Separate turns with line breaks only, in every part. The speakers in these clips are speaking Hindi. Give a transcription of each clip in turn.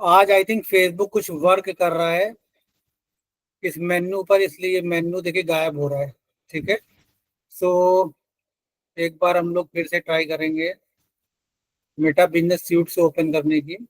आज आई थिंक फेसबुक कुछ वर्क कर रहा है इस मेन्यू पर, इसलिए मेन्यू देखिए गायब हो रहा है। ठीक है। सो एक बार हम लोग फिर से ट्राई करेंगे मेटा बिजनेस सूट से ओपन करने की।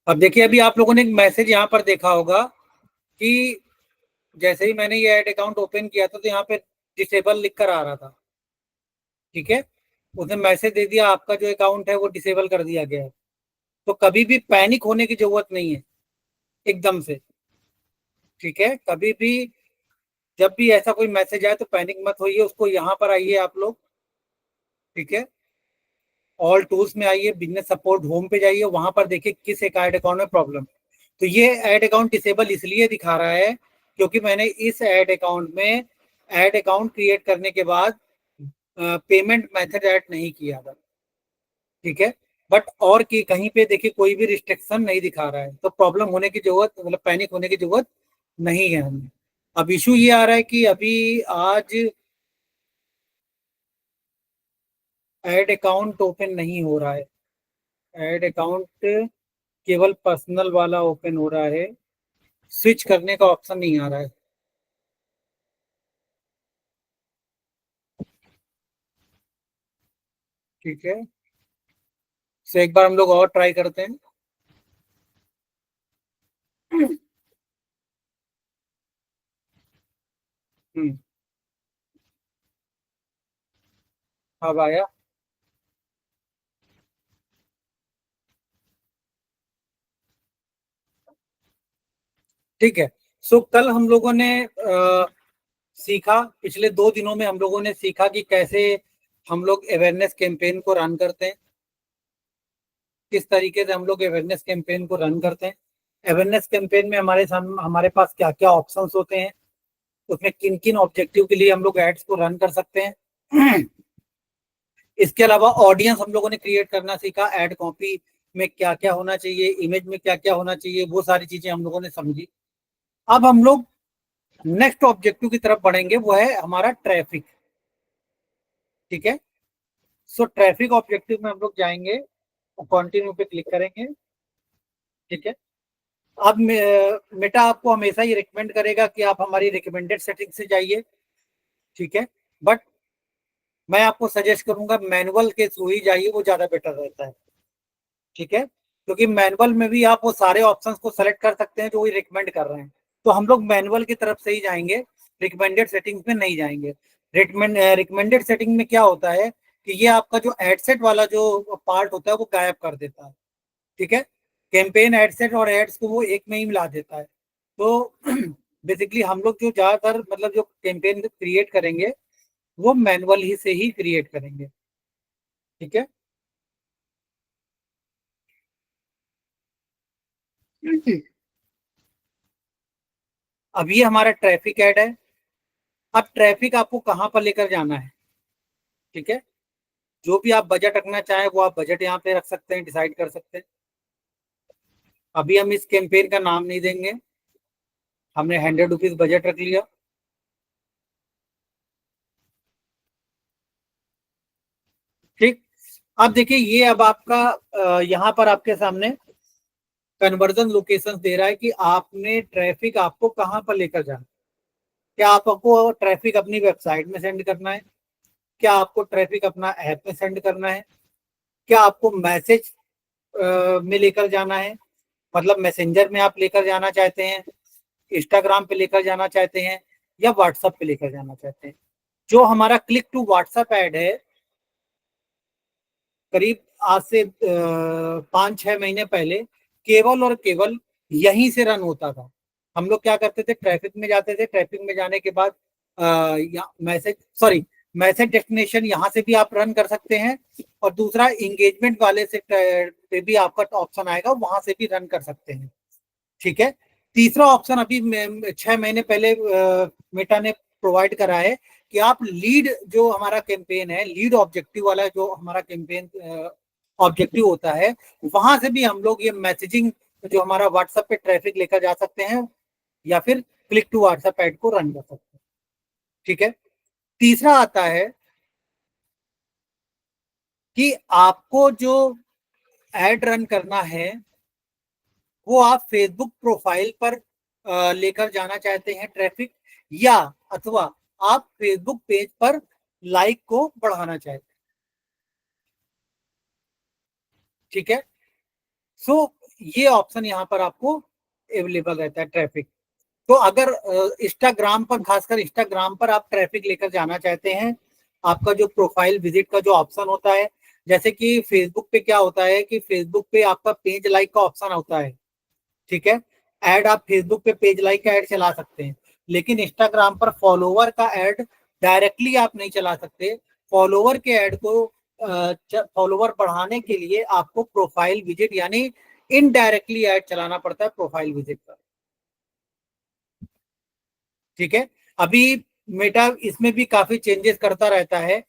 अब देखिए, अभी आप लोगों ने एक मैसेज यहाँ पर देखा होगा कि जैसे ही मैंने ये ऐड अकाउंट ओपन किया था तो यहाँ पे डिसेबल लिख कर आ रहा था। ठीक है। उसने मैसेज दे दिया आपका जो अकाउंट है वो डिसेबल कर दिया गया है। तो कभी भी पैनिक होने की जरूरत नहीं है एकदम से। ठीक है। कभी भी जब भी ऐसा कोई मैसेज आए तो पैनिक मत होइए, उसको यहाँ पर आइए आप लोग। ठीक है। ऑल टूल्स में आइए, बिजनेस सपोर्ट होम पे जाइए, वहां पर देखिए किस एक ऐड अकाउंट में प्रॉब्लम। तो ये ऐड अकाउंट डिसेबल इसलिए दिखा रहा है क्योंकि मैंने इस ऐड अकाउंट में ऐड अकाउंट क्रिएट करने के बाद पेमेंट मेथड ऐड नहीं किया था। ठीक है। बट और की कहीं पे देखिए कोई भी रिस्ट्रिक्शन नहीं दिखा रहा है, तो प्रॉब्लम होने की जरूरत, मतलब पैनिक होने की जरूरत नहीं है हमें। अब इशू ये आ रहा है कि अभी आज ऐड अकाउंट ओपन नहीं हो रहा है। ऐड अकाउंट केवल पर्सनल वाला ओपन हो रहा है, स्विच करने का ऑप्शन नहीं आ रहा है। ठीक है। तो एक बार हम लोग और ट्राई करते हैं। हम्म। अब आया। ठीक है। सो कल हम लोगों ने सीखा, पिछले 2 दिनों में हम लोगों ने सीखा कि कैसे हम लोग अवेयरनेस कैंपेन को रन करते हैं, किस तरीके से हम लोग अवेयरनेस कैंपेन को रन करते हैं। अवेयरनेस कैंपेन में हमारे सामने हमारे पास क्या क्या ऑप्शंस होते हैं, उसमें किन किन ऑब्जेक्टिव के लिए हम लोग एड्स को रन कर सकते हैं। इसके अलावा ऑडियंस हम लोगों ने क्रिएट करना सीखा, एड कॉपी में क्या क्या होना चाहिए, इमेज में क्या क्या होना चाहिए, वो सारी चीजें हम लोगों ने समझी। अब हम लोग नेक्स्ट ऑब्जेक्टिव की तरफ बढ़ेंगे, वो है हमारा ट्रैफिक। ठीक है। सो ट्रैफिक ऑब्जेक्टिव में हम लोग जाएंगे, कंटिन्यू पे क्लिक करेंगे। ठीक है। अब मेटा आपको हमेशा ही रिकमेंड करेगा कि आप हमारी रिकमेंडेड सेटिंग से जाइए। ठीक है। बट मैं आपको सजेस्ट करूंगा मैनुअल के थ्रू ही जाइए, वो ज्यादा बेटर रहता है। ठीक है। क्योंकि मैनुअल में भी आप वो सारे ऑप्शंस को सेलेक्ट कर सकते हैं जो वो रिकमेंड कर रहे हैं। तो हम लोग मैनुअल की तरफ से ही जाएंगे, रिकमेंडेड सेटिंग्स में नहीं जाएंगे। रिकमेंडेड सेटिंग में क्या होता है कि ये आपका जो एडसेट वाला जो पार्ट होता है वो गायब कर देता है। ठीक है। कैंपेन एडसेट और एड्स को वो एक में ही मिला देता है। तो बेसिकली हम लोग जो ज्यादातर मतलब जो कैंपेन क्रिएट करेंगे वो मैनुअल ही से ही क्रिएट करेंगे। ठीक है। अब ये हमारा ट्रैफिक ऐड है। अब ट्रैफिक आपको कहाँ पर लेकर जाना है। ठीक है। जो भी आप बजट रखना चाहें वो आप बजट यहाँ पे रख सकते हैं, डिसाइड कर सकते हैं। अभी हम इस कैंपेन का नाम नहीं देंगे, हमने 100 रुपीज बजट रख लिया। ठीक। अब देखिए ये अब आपका यहाँ पर आपके सामने कन्वर्जन लोकेशन दे रहा है कि आपने ट्रैफिक आपको कहाँ पर लेकर जाना। क्या आपको ट्रैफिक अपनी वेबसाइट में सेंड करना है, क्या आपको ट्रैफिक अपना ऐप में सेंड करना है, क्या आपको मैसेज में लेकर जाना है, मतलब मैसेंजर में आप लेकर जाना चाहते हैं, इंस्टाग्राम पे लेकर जाना चाहते हैं, या व्हाट्सएप पे लेकर जाना चाहते हैं। जो हमारा क्लिक टू व्हाट्सएप ऐड है, करीब आज से 5-6 महीने पहले केवल और केवल यहीं से रन होता था। हम लोग क्या करते थे, ट्रैफिक में जाते थे, ट्रैफिक में जाने के बाद मैसेज डेस्टिनेशन यहाँ से भी आप रन कर सकते हैं, और दूसरा इंगेजमेंट वाले से पे भी आपका ऑप्शन आएगा, वहां से भी रन कर सकते हैं। ठीक है। तीसरा ऑप्शन अभी 6 महीने पहले मेटा ने प्रोवाइड करा है कि आप लीड, जो हमारा कैंपेन है, लीड ऑब्जेक्टिव वाला जो हमारा कैंपेन ऑब्जेक्टिव होता है, वहां से भी हम लोग ये मैसेजिंग जो हमारा व्हाट्सएप पे ट्रैफिक लेकर जा सकते हैं, या फिर क्लिक टू व्हाट्सएप ऐड को रन कर सकते हैं। ठीक है। तीसरा आता है कि आपको जो एड रन करना है वो आप फेसबुक प्रोफाइल पर लेकर जाना चाहते हैं ट्रैफिक, या अथवा आप फेसबुक पेज पर लाइक को बढ़ाना चाहते हैं। ठीक है। सो ये ऑप्शन यहाँ पर आपको अवेलेबल रहता है ट्रैफिक। तो अगर इंस्टाग्राम पर, खासकर इंस्टाग्राम पर आप ट्रैफिक लेकर जाना चाहते हैं, आपका जो प्रोफाइल विजिट का जो ऑप्शन होता है, जैसे कि फेसबुक पे क्या होता है कि फेसबुक पे आपका पेज लाइक का ऑप्शन होता है। ठीक है। ऐड आप फेसबुक पे पेज लाइक का ऐड चला सकते हैं, लेकिन इंस्टाग्राम पर फॉलोवर का ऐड डायरेक्टली आप नहीं चला सकते। फॉलोवर के ऐड को फॉलोवर बढ़ाने के लिए आपको प्रोफाइल विजिट यानी इनडायरेक्टली ऐड चलाना पड़ता है प्रोफाइल विजिट पर। ठीक है। अभी मेटा इसमें भी काफी चेंजेस करता रहता है।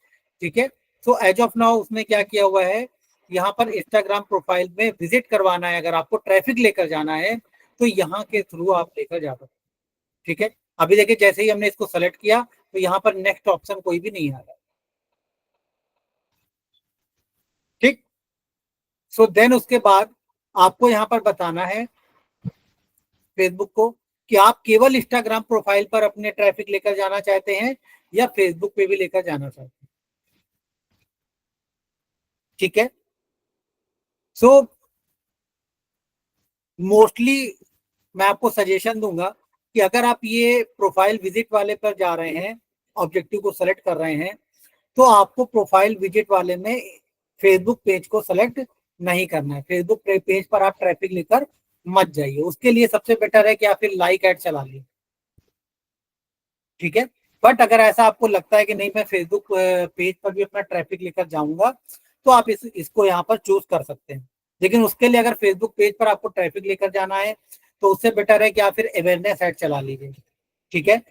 ठीक है। तो एज ऑफ नाउ उसने क्या किया हुआ है, यहाँ पर इंस्टाग्राम प्रोफाइल में विजिट करवाना है, अगर आपको ट्रैफिक लेकर जाना है तो यहाँ के थ्रू आप लेकर जा सकते हैं। ठीक है। अभी देखिए, जैसे ही हमने इसको सेलेक्ट किया तो यहाँ पर नेक्स्ट ऑप्शन कोई भी नहीं आ रहा। ठीक। सो देन उसके बाद आपको यहाँ पर बताना है फेसबुक को कि आप केवल इंस्टाग्राम प्रोफाइल पर अपने ट्रैफिक लेकर जाना चाहते हैं, या फेसबुक पे भी लेकर जाना चाहते हैं। ठीक है। सो मोस्टली मैं आपको सजेशन दूंगा कि अगर आप ये प्रोफाइल विजिट वाले पर जा रहे हैं, ऑब्जेक्टिव को सेलेक्ट कर रहे हैं, तो आपको प्रोफाइल विजिट वाले में फेसबुक पेज को सेलेक्ट नहीं करना है। फेसबुक पेज पर आप ट्रैफिक लेकर मत जाइए, उसके लिए सबसे बेटर है कि आप फिर लाइक ऐड चला लीजिए। ठीक है। बट अगर ऐसा आपको लगता है कि नहीं, मैं फेसबुक पेज पर भी अपना ट्रैफिक लेकर जाऊंगा, तो आप इसको यहाँ पर चूज कर सकते हैं। लेकिन उसके लिए अगर फेसबुक पेज पर आपको ट्रैफिक लेकर जाना है तो उससे बेटर है कि आप फिर अवेयरनेस ऐड चला लीजिए। ठीक है।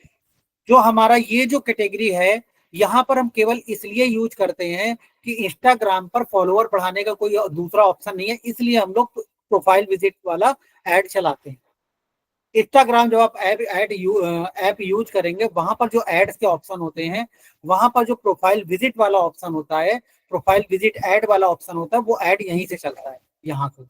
जो हमारा ये जो कैटेगरी है, यहाँ पर हम केवल इसलिए यूज करते हैं कि इंस्टाग्राम पर फॉलोअर बढ़ाने का कोई दूसरा ऑप्शन नहीं है, इसलिए हम लोग प्रोफाइल विजिट वाला ऐड चलाते हैं। इंस्टाग्राम जब आप ऐप यूज करेंगे, वहां पर जो एड्स के ऑप्शन होते हैं, वहां पर जो प्रोफाइल विजिट वाला ऑप्शन होता है, प्रोफाइल विजिट ऐड वाला ऑप्शन होता है, वो ऐड यहीं से चलता है, यहाँ से।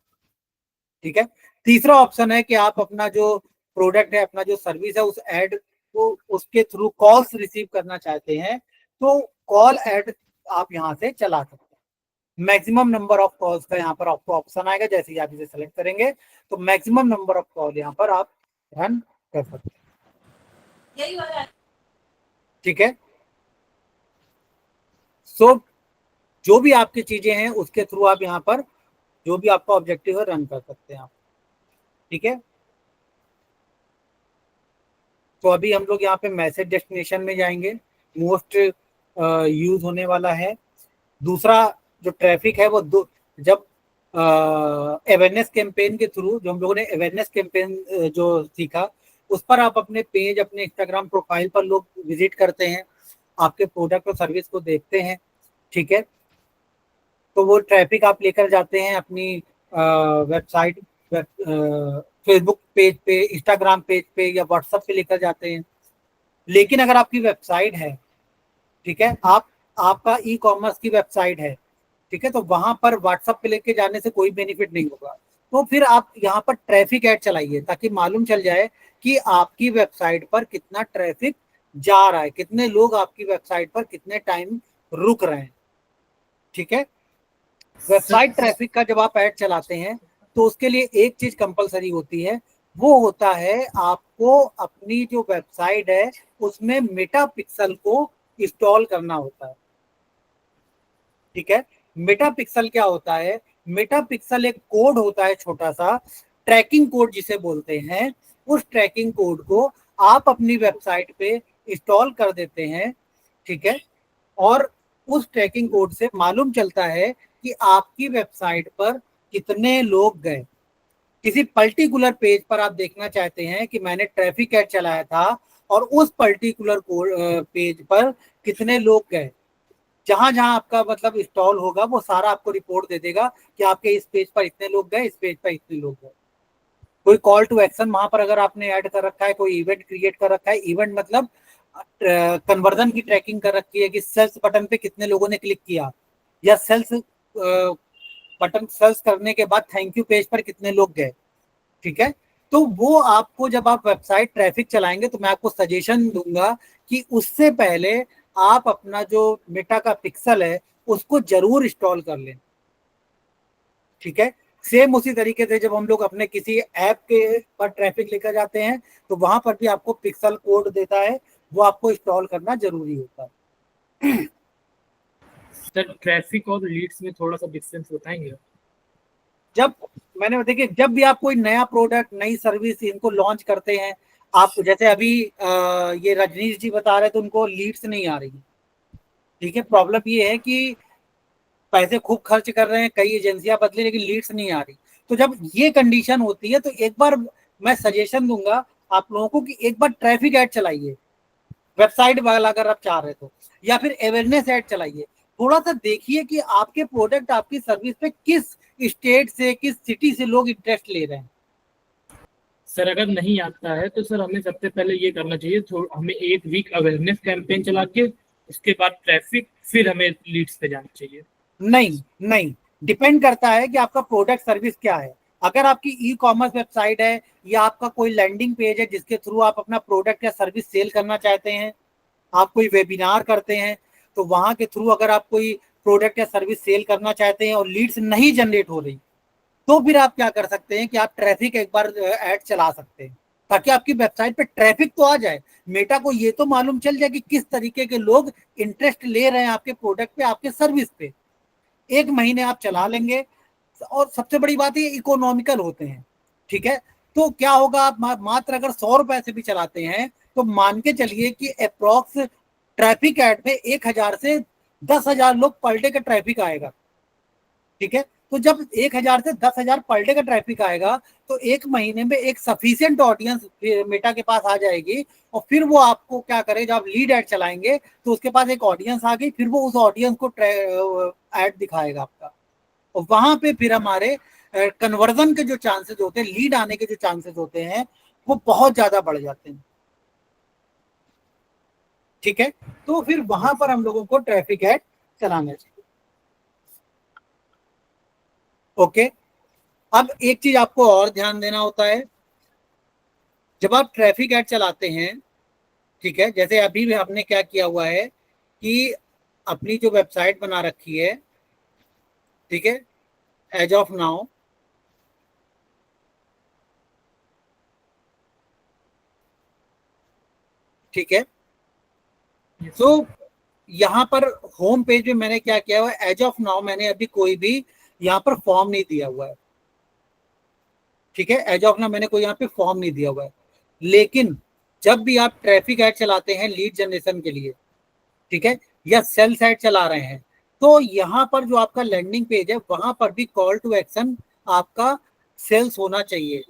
ठीक है। तीसरा ऑप्शन है कि आप अपना जो प्रोडक्ट है, अपना जो सर्विस है, उस ऐड को उसके थ्रू कॉल्स रिसीव करना चाहते हैं, तो कॉल ऐड आप यहाँ से चला सकते हैं। मैक्सिमम नंबर ऑफ कॉल्स का यहाँ पर आपको ऑप्शन आएगा, जैसे ही आप इसे सेलेक्ट करेंगे तो मैक्सिमम नंबर ऑफ कॉल यहाँ पर आप रन कर सकते हैं। यही वाला। ठीक है। सो जो भी आपकी चीजें हैं उसके थ्रू आप यहाँ पर जो भी आपका ऑब्जेक्टिव है रन कर सकते हैं आप। ठीक है। तो अभी हम लोग यहाँ पे मैसेज डेस्टिनेशन में जाएंगे, मोस्ट यूज होने वाला है। दूसरा जो ट्रैफिक है वो जब अवेयरनेस कैंपेन के थ्रू, जो हम लोगों ने अवेयरनेस कैंपेन जो सीखा, उस पर आप अपने पेज, अपने इंस्टाग्राम प्रोफाइल पर लोग विजिट करते हैं, आपके प्रोडक्ट और सर्विस को देखते हैं। ठीक है। तो वो ट्रैफिक आप लेकर जाते हैं अपनी वेबसाइट, फेसबुक पेज पे, इंस्टाग्राम पेज पे, या व्हाट्सएप पे लेकर जाते हैं। लेकिन अगर आपकी वेबसाइट है, ठीक है, आपका ई कॉमर्स की वेबसाइट है, ठीक है, तो वहां पर व्हाट्सएप पे लेके जाने से कोई बेनिफिट नहीं होगा। तो फिर आप यहाँ पर ट्रैफिक ऐड चलाइए ताकि मालूम चल जाए कि आपकी वेबसाइट पर कितना ट्रैफिक जा रहा है, कितने लोग आपकी वेबसाइट पर कितने टाइम रुक रहे हैं। ठीक है, वेबसाइट ट्रैफिक का जब आप ऐड चलाते हैं तो उसके लिए एक चीज कंपलसरी होती है, वो होता है आपको अपनी जो वेबसाइट है उसमें मेटा पिक्सल को इंस्टॉल करना होता है। ठीक है, मेटा पिक्सल क्या होता है? मेटा पिक्सल एक कोड होता है, छोटा सा ट्रैकिंग कोड जिसे बोलते हैं। उस ट्रैकिंग कोड को आप अपनी वेबसाइट पे इंस्टॉल कर देते हैं। ठीक है, और उस ट्रैकिंग कोड से मालूम चलता है कि आपकी वेबसाइट पर कितने लोग गए। किसी पर्टिकुलर पेज पर आप देखना चाहते हैं कि मैंने ट्रैफिक ऐड चलाया था और उस पर्टिकुलर पेज पर कितने लोग गए, जहां जहां आपका मतलब इंस्टॉल होगा वो सारा आपको रिपोर्ट दे देगा कि आपके इस पेज पर इतने लोग गए, इस पेज पर इतने लोग गए। कोई कॉल टू एक्शन वहां पर अगर आपने ऐड कर रखा है, कोई इवेंट क्रिएट कर रखा है, इवेंट मतलब कन्वर्जन की ट्रैकिंग कर रखी है कि सेल्स बटन पे कितने लोगों ने क्लिक किया, या सेल्स बटन सेल्स करने के बाद थैंक यू पेज पर कितने लोग गए। ठीक है, तो वो आपको जब आप वेबसाइट ट्रैफिक चलाएंगे तो मैं आपको सजेशन दूंगा कि उससे पहले आप अपना जो मेटा का पिक्सल है उसको जरूर इंस्टॉल कर लें। ठीक है, सेम उसी तरीके से जब हम लोग अपने किसी ऐप के पर ट्रैफिक लेकर जाते हैं तो वहां पर भी आपको पिक्सल कोड देता है, वो आपको इंस्टॉल करना जरूरी होता है।
सर ट्रैफिक और लीड्स में थोड़ा सा डिफरेंस बताएंगे?
जब मैंने देखिए, जब भी आप कोई नया प्रोडक्ट नई सर्विस इनको लॉन्च करते हैं, आप जैसे अभी ये रजनीश जी बता रहे थे उनको लीड्स नहीं आ रही। ठीक है, प्रॉब्लम ये है कि पैसे खूब खर्च कर रहे हैं, कई एजेंसियां बदली, लेकिन लीड्स नहीं आ रही। तो जब ये कंडीशन होती है तो एक बार मैं सजेशन दूंगा आप लोगों को कि एक बार ट्रैफिक ऐड चलाइए वेबसाइट वाला अगर आप चाह रहे तो, या फिर अवेयरनेस ऐड चलाइए। थोड़ा सा देखिए कि आपके प्रोडक्ट आपकी सर्विस पे किस स्टेट से किस सिटी से लोग इंटरेस्ट ले रहे हैं।
सर अगर नहीं आता है तो सर हमें सबसे पहले ये करना चाहिए, हमें एक वीक अवेयरनेस कैंपेन चला के उसके बाद ट्रैफिक, फिर हमें लीड्स पे जाना चाहिए।
नहीं नहीं, डिपेंड करता है कि आपका प्रोडक्ट सर्विस क्या है। अगर आपकी ई कॉमर्स वेबसाइट है या आपका कोई लैंडिंग पेज है जिसके थ्रू आप अपना प्रोडक्ट या सर्विस सेल करना चाहते हैं, आप कोई वेबिनार करते हैं, तो वहां के थ्रू अगर आप कोई प्रोडक्ट या सर्विस सेल करना चाहते हैं और लीड्स नहीं जनरेट हो रही, तो फिर आप क्या कर सकते हैं कि आप ट्रैफिक एक बार ऐड चला सकते हैं ताकि आपकी वेबसाइट पे ट्रैफिक तो आ जाए, मेटा को ये तो मालूम चल जाए कि किस तरीके के लोग इंटरेस्ट ले रहे हैं आपके प्रोडक्ट पे, आपके सर्विस पे। एक महीने आप चला लेंगे, और सबसे बड़ी बात ये इकोनॉमिकल होते हैं। ठीक है, तो क्या होगा, आप मात्र अगर 100 रुपए से भी चलाते हैं तो मान के चलिए कि अप्रोक्स ट्रैफिक ऐड में 1,000 से 10,000 लोग पर डे का ट्रैफिक आएगा। ठीक है, तो जब 1,000 से 10,000 पर डे का ट्रैफिक आएगा तो एक महीने में एक सफिशियंट ऑडियंस मेटा के पास आ जाएगी, और फिर वो आपको क्या करे, जब आप लीड ऐड चलाएंगे तो उसके पास एक ऑडियंस आ गई, फिर वो उस ऑडियंस को ऐड दिखाएगा आपका, और वहां पे फिर हमारे कन्वर्जन के जो चांसेस होते हैं, लीड आने के जो चांसेस होते हैं, वो बहुत ज्यादा बढ़ जाते हैं। ठीक है, तो फिर वहां पर हम लोगों को ट्रैफिक ऐड चलाना चाहिए। ओके, अब एक चीज आपको और ध्यान देना होता है, जब आप ट्रैफिक ऐड चलाते हैं, ठीक है, जैसे अभी भी हमने क्या किया हुआ है कि अपनी जो वेबसाइट बना रखी है, ठीक है, एज ऑफ नाउ, ठीक है, तो यहाँ पर होम पेज में मैंने क्या किया हुआ है, एज ऑफ नाउ मैंने अभी कोई भी यहाँ पर फॉर्म नहीं दिया हुआ है। ठीक है, एज ऑफ नाउ मैंने कोई यहाँ पे फॉर्म नहीं दिया हुआ है, लेकिन जब भी आप ट्रैफिक ऐड चलाते हैं लीड जनरेशन के लिए, ठीक है, या सेल्स ऐड चला रहे हैं, तो यहाँ पर जो आपका लैंडिंग पेज है वहां पर भी कॉल टू एक्शन आपका सेल्स होना चाहिए,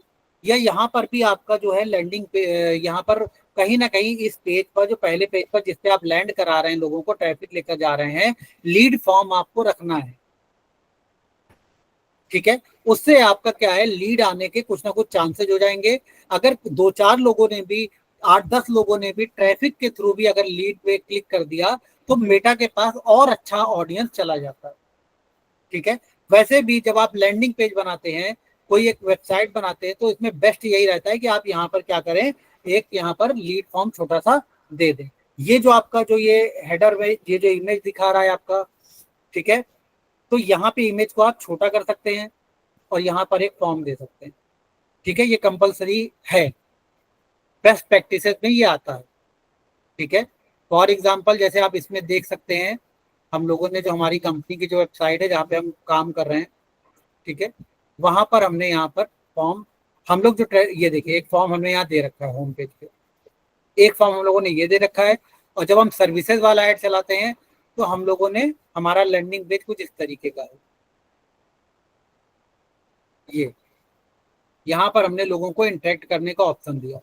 या यहाँ पर भी आपका जो है लैंडिंग पे, यहाँ पर कहीं ना कहीं इस पेज पर, जो पहले पेज पर जिसपे आप लैंड करा रहे हैं लोगों को, ट्रैफिक लेकर जा रहे हैं, लीड फॉर्म आपको रखना है। ठीक है, उससे आपका क्या है, लीड आने के कुछ ना कुछ चांसेस हो जाएंगे। अगर 2-4 लोगों ने भी, 8-10 लोगों ने भी ट्रैफिक के थ्रू भी अगर लीड पे क्लिक कर दिया तो मेटा के पास और अच्छा ऑडियंस चला जाता है। ठीक है, वैसे भी जब आप लैंडिंग पेज बनाते हैं कोई एक वेबसाइट बनाते हैं तो इसमें बेस्ट यही रहता है कि आप यहाँ पर क्या करें, एक यहाँ पर लीड फॉर्म छोटा सा दे दें। ये जो आपका जो ये हेडर में ये जो इमेज दिखा रहा है आपका, ठीक है, तो यहाँ पे इमेज को आप छोटा कर सकते हैं और यहाँ पर एक फॉर्म दे सकते हैं, ठीक है। ये कंपलसरी है, बेस्ट प्रैक्टिसेस में ये आता है, ठीक है। फॉर एग्जाम्पल जैसे आप इसमें देख सकते हैं, हम लोगों ने जो हमारी कंपनी की जो वेबसाइट है जहाँ पे हम काम कर रहे हैं, ठीक है, वहां पर हमने यहाँ पर फॉर्म, हम लोग जो ये देखिए एक फॉर्म हमने यहाँ दे रखा है होम पेज पे, एक फॉर्म हम लोगों ने ये दे रखा है। और जब हम सर्विसेज वाला ऐड चलाते हैं तो हम लोगों ने, हमारा लैंडिंग पेज कुछ इस तरीके का है। ये यहाँ पर हमने लोगों को इंटरेक्ट करने का ऑप्शन दिया।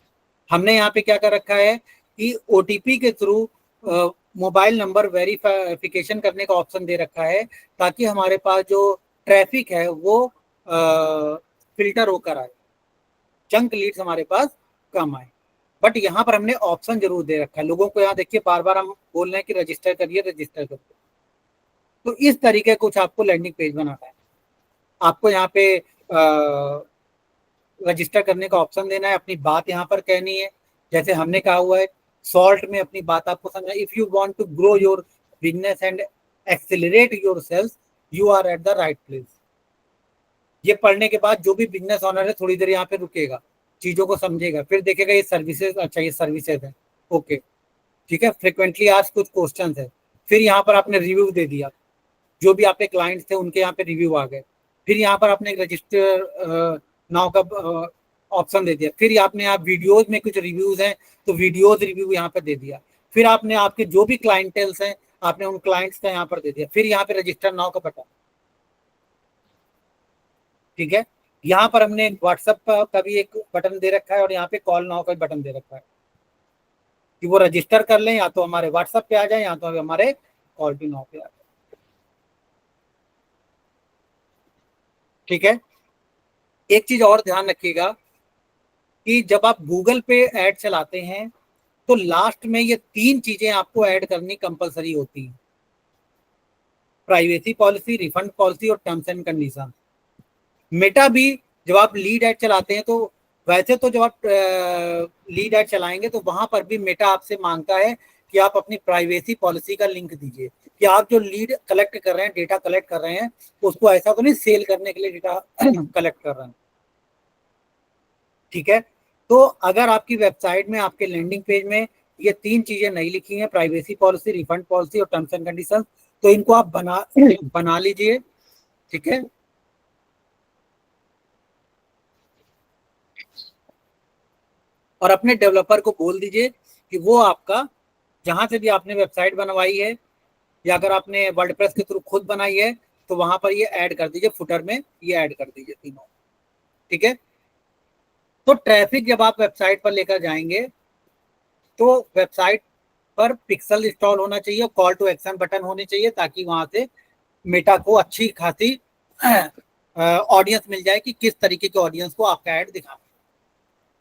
हमने यहाँ पे क्या कर रखा है कि ओटीपी के थ्रू मोबाइल नंबर वेरिफिकेशन करने का ऑप्शन दे रखा है, ताकि हमारे पास जो ट्रैफिक है वो फिल्टर होकर आए, जंक लीड्स हमारे पास कम आए। बट यहाँ पर हमने ऑप्शन जरूर दे रखा है लोगों को। यहाँ देखिए बार बार हम बोल रहे हैं कि रजिस्टर करिए, रजिस्टर करिए। तो इस तरीके कुछ आपको लैंडिंग पेज बनाना है। आपको यहाँ पे रजिस्टर करने का ऑप्शन देना है, अपनी बात यहाँ पर कहनी है, जैसे हमने कहा हुआ है सॉल्ट में अपनी बात आपको समझना। If you want to grow your business and accelerate your sales, you are at the right place. ये पढ़ने के बाद जो भी बिजनेस ऑनर है थोड़ी देर यहाँ पे रुकेगा, चीजों को समझेगा, फिर देखेगा ये सर्विसेज, अच्छा ये सर्विसेज है, ओके, ठीक है। फ्रिक्वेंटली आस्क्ड कुछ क्वेश्चंस है, फिर यहाँ पर आपने रिव्यू दे दिया, जो भी आपके क्लाइंट्स थे उनके यहाँ पे रिव्यू आ गए, फिर यहाँ पर आपने रजिस्टर नाउ का ऑप्शन दे दिया, फिर आपने आप वीडियोज में कुछ रिव्यूज हैं तो वीडियोज रिव्यू यहाँ पे दे दिया, फिर आपने आपके जो भी क्लाइंटेल्स हैं आपने उन क्लाइंट्स का यहाँ पर दे दिया, फिर यहाँ पे रजिस्टर नाउ का बटन, ठीक है। यहाँ पर हमने व्हाट्सएप का भी एक बटन दे रखा है और यहाँ पे कॉल नाउ का बटन दे रखा है कि वो रजिस्टर कर लें, या तो हमारे व्हाट्सएप पे आ जाए या तो हमारे कॉल टू नाउ पे आ जाए, ठीक है। एक चीज और ध्यान रखिएगा कि जब आप गूगल पे ऐड चलाते हैं तो लास्ट में ये 3 चीजें आपको ऐड करनी कंपलसरी होती हैं, प्राइवेसी पॉलिसी, रिफंड पॉलिसी और टर्म्स एंड कंडीशन। मेटा भी जब आप लीड ऐड चलाते हैं तो वैसे तो जब आप लीड ऐड चलाएंगे तो वहां पर भी मेटा आपसे मांगता है कि आप अपनी प्राइवेसी पॉलिसी का लिंक दीजिए, कि आप जो लीड कलेक्ट कर रहे हैं, डेटा कलेक्ट कर रहे हैं, उसको ऐसा तो नहीं सेल करने के लिए डेटा कलेक्ट कर रहे हैं, ठीक है। तो अगर आपकी वेबसाइट में, आपके लैंडिंग पेज में ये 3 चीजें नहीं लिखी हैं, प्राइवेसी पॉलिसी, रिफंड पॉलिसी और टर्म्स एंड कंडीशन, तो इनको आप बना लीजिए, ठीक है। और अपने डेवलपर को बोल दीजिए कि वो आपका जहां से भी आपने वेबसाइट बनवाई है या अगर आपने वर्डप्रेस के थ्रू खुद बनाई है तो वहां पर ये ऐड कर दीजिए, फुटर में ये ऐड कर दीजिए तीनों, ठीक है। तो ट्रैफिक जब आप वेबसाइट पर लेकर जाएंगे तो वेबसाइट पर पिक्सल इंस्टॉल होना चाहिए, कॉल टू एक्शन बटन होने चाहिए, ताकि वहां से मेटा को अच्छी खासी ऑडियंस मिल जाए कि किस तरीके के ऑडियंस को आपका ऐड दिखाना।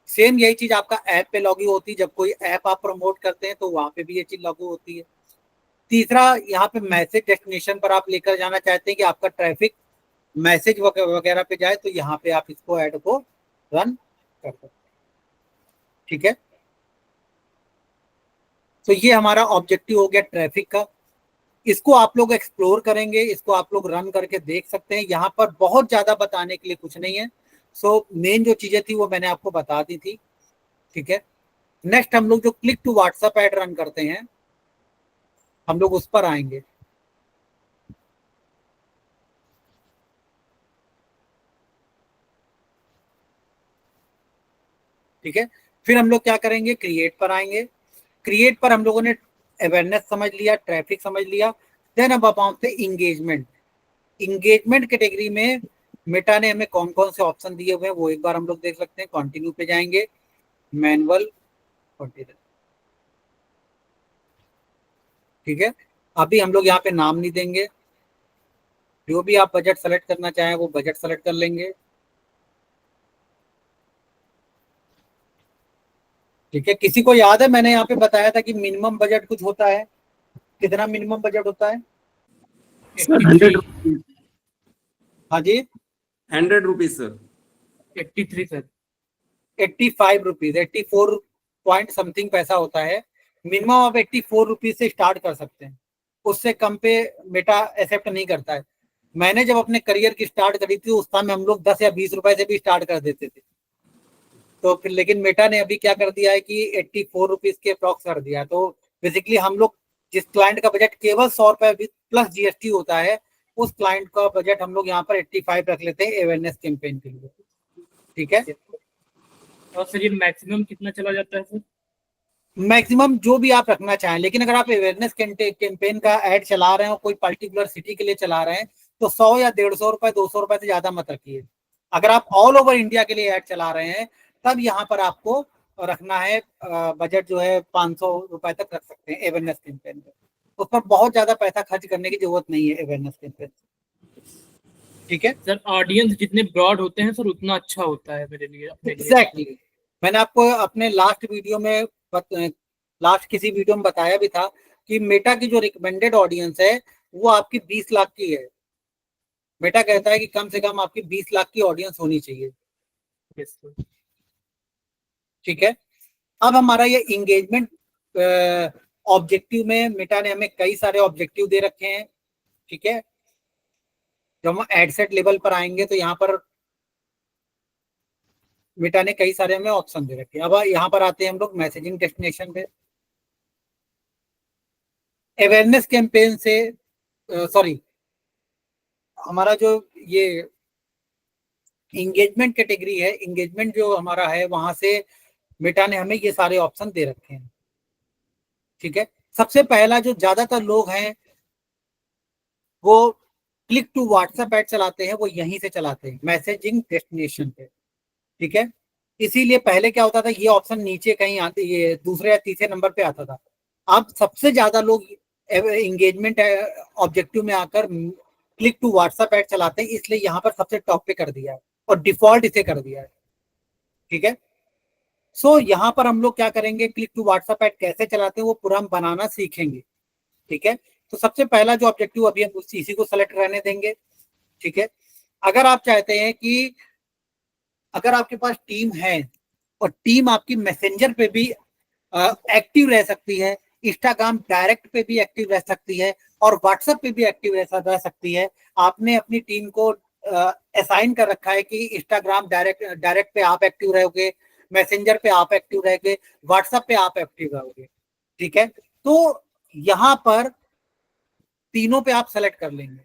सेम यही चीज आपका ऐप पे लागू होती है, जब कोई ऐप आप प्रमोट करते हैं तो वहां पे भी ये चीज लागू होती है। तीसरा, यहाँ पे मैसेज डेस्टिनेशन पर आप लेकर जाना चाहते हैं कि आपका ट्रैफिक मैसेज वगैरह पे जाए, तो यहाँ पे आप इसको ऐड को रन कर सकते हैं, ठीक है। तो ये हमारा ऑब्जेक्टिव हो गया ट्रैफिक का। इसको आप लोग एक्सप्लोर करेंगे, इसको आप लोग रन करके देख सकते हैं। यहाँ पर बहुत ज्यादा बताने के लिए कुछ नहीं है। सो मेन जो चीजें थी वो मैंने आपको बता दी थी, ठीक है। नेक्स्ट हम लोग जो click to WhatsApp ad run करते हैं, हम लोग उस पर आएंगे, ठीक है। फिर हम लोग क्या करेंगे, क्रिएट पर आएंगे। क्रिएट पर हम लोगों ने अवेयरनेस समझ लिया, ट्रैफिक समझ लिया। देन अब आप इंगेजमेंट। इंगेजमेंट कैटेगरी में मेटा ने हमें कौन कौन से ऑप्शन दिए हुए हैं वो एक बार हम लोग देख सकते हैं। कंटिन्यू पे जाएंगे, मैनुअल, कंटिन्यू, ठीक है। अभी हम लोग यहाँ पे नाम नहीं देंगे, जो भी आप बजट सेलेक्ट करना चाहें वो बजट सेलेक्ट कर लेंगे, ठीक है। किसी को याद है मैंने यहाँ पे बताया था कि मिनिमम बजट कुछ होता है, कितना मिनिमम बजट होता है?
Sir 100 rupees.
हाँ जी,
100 rupees sir.
83 sir.
85 rupees, 84 point something पैसा होता है। मिनिमम आप 84 रुपीज से स्टार्ट कर सकते हैं, उससे कम पे मेटा एक्सेप्ट नहीं करता है। मैंने जब अपने करियर की स्टार्ट करी थी उस टाइम हम लोग 10 या 20 रुपए से भी स्टार्ट कर देते थे। तो फिर लेकिन मेटा ने अभी क्या कर दिया है कि 84 रुपीज के अप्रॉक्स कर दिया। तो बेसिकली हम लोग जिस क्लाइंट का बजट केवल 100 रुपए प्लस जीएसटी होता है, उस क्लाइंट का बजट हम लोग यहाँ पर 85 रख लेते हैं अवेयरनेस कैंपेन के लिए। ठीक है,
और सर ये मैक्सिमम कितना चला जाता है सर?
मैक्सिमम जो भी आप रखना चाहें, लेकिन अगर आप अवेयरनेस कैंपेन का एड चला रहे हो कोई पर्टिकुलर सिटी के लिए चला रहे हैं तो 100 या 150 रुपए 200 रुपए से ज्यादा मत रखिए। अगर आप ऑल ओवर इंडिया के लिए एड चला रहे हैं तब यहाँ पर आपको रखना है बजट जो है 500 रुपए तक रख सकते हैं अवेयरनेस कैंपेन पे। उस पर बहुत ज्यादा पैसा खर्च करने की जरूरत नहीं है अवेयरनेस कैंपेन। ठीक है
सर ऑडियंस जितने ब्रॉड होते हैं सर उतना अच्छा होता है मेरे लिए, अपने लिए।
एग्जैक्टली। मैंने आपको अपने लास्ट वीडियो में लास्ट किसी वीडियो में बताया भी था कि मेटा की जो रिकमेंडेड ऑडियंस है वो आपकी 20 लाख की है। मेटा कहता है कि कम से कम आपकी 20 लाख की ऑडियंस होनी चाहिए।
Yes sir.
ठीक है, अब हमारा ये इंगेजमेंट ऑब्जेक्टिव में मेटा ने हमें कई सारे ऑब्जेक्टिव दे रखे हैं। ठीक है, जब हम एडसेट लेवल पर आएंगे तो यहाँ पर मेटा ने कई सारे हमें ऑप्शन दे रखे हैं। अब यहाँ पर आते हैं हम लोग मैसेजिंग डेस्टिनेशन पे। अवेयरनेस कैंपेन से सॉरी, हमारा जो ये इंगेजमेंट कैटेगरी है, इंगेजमेंट जो हमारा है वहां से मेटा ने हमें ये सारे ऑप्शन दे रखे हैं। ठीक है, सबसे पहला जो ज्यादातर लोग हैं वो क्लिक टू व्हाट्सएप ऐड चलाते हैं, वो यहीं से चलाते हैं मैसेजिंग डेस्टिनेशन पे। ठीक है, इसीलिए पहले क्या होता था, ये ऑप्शन नीचे कहीं आते, ये दूसरे या तीसरे नंबर पे आता था। अब सबसे ज्यादा लोग एंगेजमेंट ऑब्जेक्टिव में आकर क्लिक टू व्हाट्सएप ऐड चलाते हैं, इसलिए यहाँ पर सबसे टॉप पे कर दिया है और डिफॉल्ट इसे कर दिया है। ठीक है, सो यहाँ पर हम लोग क्या करेंगे, क्लिक टू व्हाट्सएप ऐड कैसे चलाते हैं वो पूरा हम बनाना सीखेंगे। ठीक है, तो सबसे पहला जो ऑब्जेक्टिव अभी हम इसी को सेलेक्ट रहने देंगे। ठीक है, अगर आप चाहते हैं कि अगर आपके पास टीम है और टीम आपकी मैसेंजर पे भी एक्टिव रह सकती है, इंस्टाग्राम डायरेक्ट पे भी एक्टिव रह सकती है और व्हाट्सएप पे भी एक्टिव रह सकती है, आपने अपनी टीम को असाइन कर रखा है कि इंस्टाग्राम डायरेक्ट पे आप एक्टिव रहोगे, मैसेंजर पे आप एक्टिव रहोगे, व्हाट्सएप पे आप एक्टिव रहोगे। ठीक है, तो यहां पर तीनों पे आप सेलेक्ट कर लेंगे।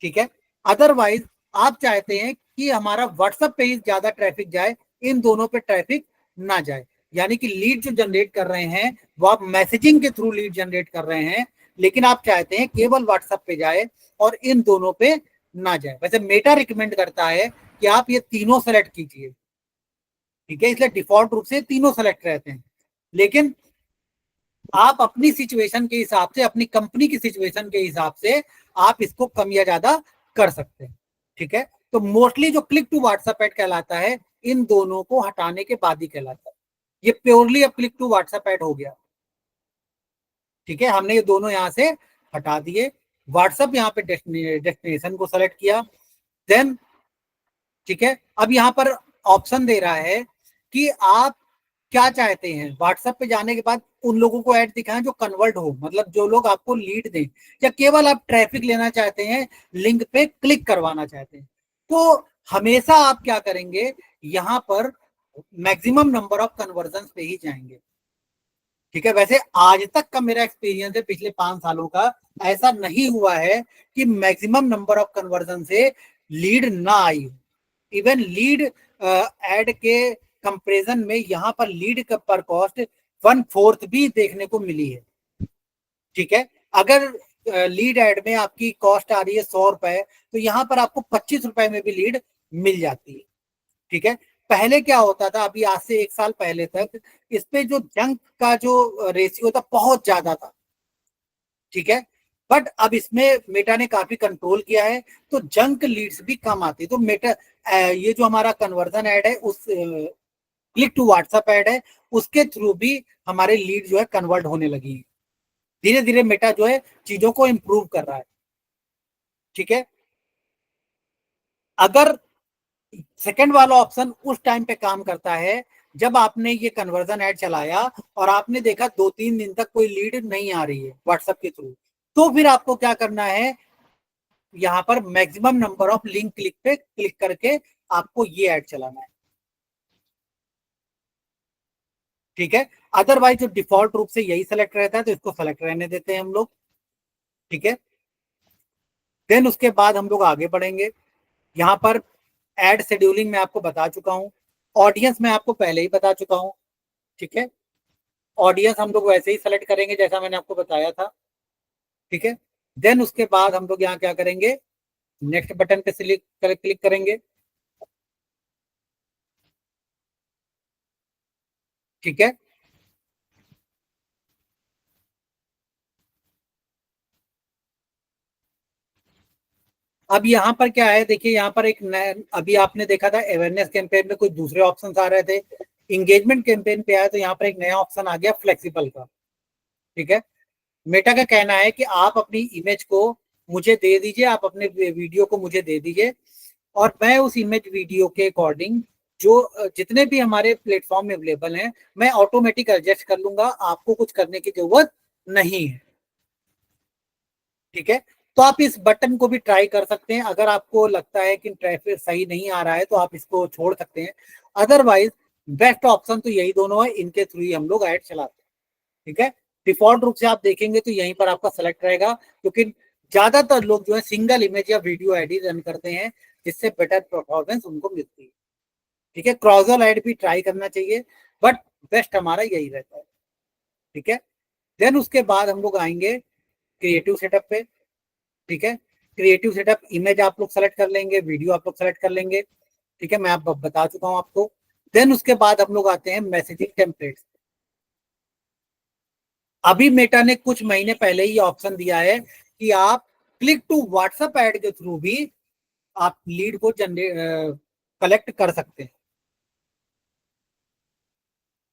ठीक है, अदरवाइज आप चाहते हैं कि हमारा व्हाट्सएप पे ही ज्यादा ट्रैफिक जाए, इन दोनों पे ट्रैफिक ना जाए, यानी कि लीड जो जनरेट कर रहे हैं वो आप मैसेजिंग के थ्रू लीड जनरेट कर रहे हैं, लेकिन आप चाहते हैं केवल व्हाट्सएप पे जाए और इन दोनों पे ना जाए। वैसे मेटा रिकमेंड करता है कि आप ये तीनों सेलेक्ट कीजिए। ठीक है, इसलिए डिफॉल्ट रूप से तीनों सेलेक्ट रहते हैं, लेकिन आप अपनी सिचुएशन के हिसाब से, अपनी कंपनी की सिचुएशन के हिसाब से आप इसको कम या ज्यादा कर सकते हैं। ठीक है, तो मोस्टली जो क्लिक टू व्हाट्सएप ऐड कहलाता है इन दोनों को हटाने के बाद ही कहलाता है। ये प्योरली अब क्लिक टू व्हाट्सएप ऐड हो गया। ठीक है, हमने ये दोनों यहां से हटा दिए, व्हाट्सएप यहाँ पे डेस्टिनेशन को सेलेक्ट किया। देन ठीक है, अब यहाँ पर ऑप्शन दे रहा है कि आप क्या चाहते हैं, व्हाट्सएप पे जाने के बाद उन लोगों को ऐड दिखाएं जो कन्वर्ट हो, मतलब जो लोग आपको लीड दें, या केवल आप ट्रैफिक लेना चाहते हैं, लिंक पे क्लिक करवाना चाहते हैं। तो हमेशा आप क्या करेंगे, यहां पर मैक्सिमम नंबर ऑफ कन्वर्जन पे ही जाएंगे। ठीक है, वैसे आज तक का मेरा एक्सपीरियंस है पिछले 5 सालों का, ऐसा नहीं हुआ है कि मैक्सिमम नंबर ऑफ कन्वर्जन से लीड ना आई। इवन लीड एड के कंपैरिजन में यहाँ पर लीड पर कॉस्ट 1/4 भी देखने को मिली है। ठीक है, अगर लीड एड में आपकी कॉस्ट आ रही है 100 रुपए, तो यहाँ पर आपको 25 रुपए में भी लीड मिल जाती है। ठीक है, पहले क्या होता था, अभी आज से 1 साल पहले तक इस पे जो जंक का जो रेशियो था बहुत ज्यादा था। ठीक है, बट अब इसमें मेटा ने काफी कंट्रोल किया है, तो जंक लीड्स भी कम आती है। तो मेटा ये जो हमारा कन्वर्जन ऐड है, उस क्लिक टू व्हाट्सएप ऐड है, उसके थ्रू भी हमारे लीड जो है कन्वर्ट होने लगी है। धीरे धीरे मेटा जो है चीजों को इंप्रूव कर रहा है। ठीक है, अगर सेकंड वाला ऑप्शन उस टाइम पे काम करता है जब आपने ये कन्वर्जन ऐड चलाया और आपने देखा 2-3 दिन तक कोई लीड नहीं आ रही है व्हाट्सएप के थ्रू, तो फिर आपको क्या करना है, यहाँ पर maximum number of link click पे क्लिक करके आपको ये ऐड चलाना है। ठीक है, अदरवाइज जो डिफॉल्ट रूप से यही सेलेक्ट रहता है तो इसको सेलेक्ट रहने देते हैं हम लोग। ठीक है, देन उसके बाद हम लोग आगे बढ़ेंगे। यहाँ पर एड शेड्यूलिंग में आपको बता चुका हूं, ऑडियंस में आपको पहले ही बता चुका हूं। ठीक है, ऑडियंस हम लोग वैसे ही सेलेक्ट करेंगे जैसा मैंने आपको बताया था। ठीक है, देन उसके बाद हम लोग यहाँ क्या करेंगे, नेक्स्ट बटन पे क्लिक करेंगे। ठीक है, अब यहाँ पर क्या है, देखिए यहाँ पर एक अभी आपने देखा था अवेयरनेस कैंपेन में कुछ दूसरे ऑप्शंस आ रहे थे, इंगेजमेंट कैंपेन पे आया तो यहाँ पर एक नया ऑप्शन आ गया फ्लेक्सिबल का। ठीक है, मेटा का कहना है कि आप अपनी इमेज को मुझे दे दीजिए, आप अपने वीडियो को मुझे दे दीजिए, और मैं उस इमेज वीडियो के अकॉर्डिंग जो जितने भी हमारे प्लेटफॉर्म में अवेलेबल हैं मैं ऑटोमेटिक एडजस्ट कर लूंगा, आपको कुछ करने की जरूरत नहीं है। ठीक है, तो आप इस बटन को भी ट्राई कर सकते हैं, अगर आपको लगता है कि ट्रैफिक सही नहीं आ रहा है तो आप इसको छोड़ सकते हैं, अदरवाइज बेस्ट ऑप्शन तो यही दोनों है, इनके थ्रू ही हम लोग ऐड चलाते हैं। ठीक है, डिफॉल्ट रूप से आप देखेंगे तो यहीं पर आपका सेलेक्ट रहेगा, क्योंकि ज्यादातर लोग जो है सिंगल इमेज या वीडियो एड ही रन करते हैं, जिससे बेटर परफॉर्मेंस उनको मिलती है। ठीक है, क्रॉजल ऐड भी ट्राई करना चाहिए, बट बेस्ट हमारा यही रहता है। ठीक है, देन उसके बाद हम लोग आएंगे क्रिएटिव सेटअप पे। ठीक है, क्रिएटिव सेटअप इमेज आप लोग सेलेक्ट कर लेंगे, वीडियो आप लोग सेलेक्ट कर लेंगे। ठीक है, मैं आप बता चुका हूं आपको। देन उसके बाद हम लोग आते हैं मैसेजिंग टेम्पलेट्स। अभी मेटा ने कुछ महीने पहले ही ऑप्शन दिया है कि आप क्लिक टू व्हाट्सएप ऐड के थ्रू भी आप लीड को जनरेट कलेक्ट कर सकते हैं।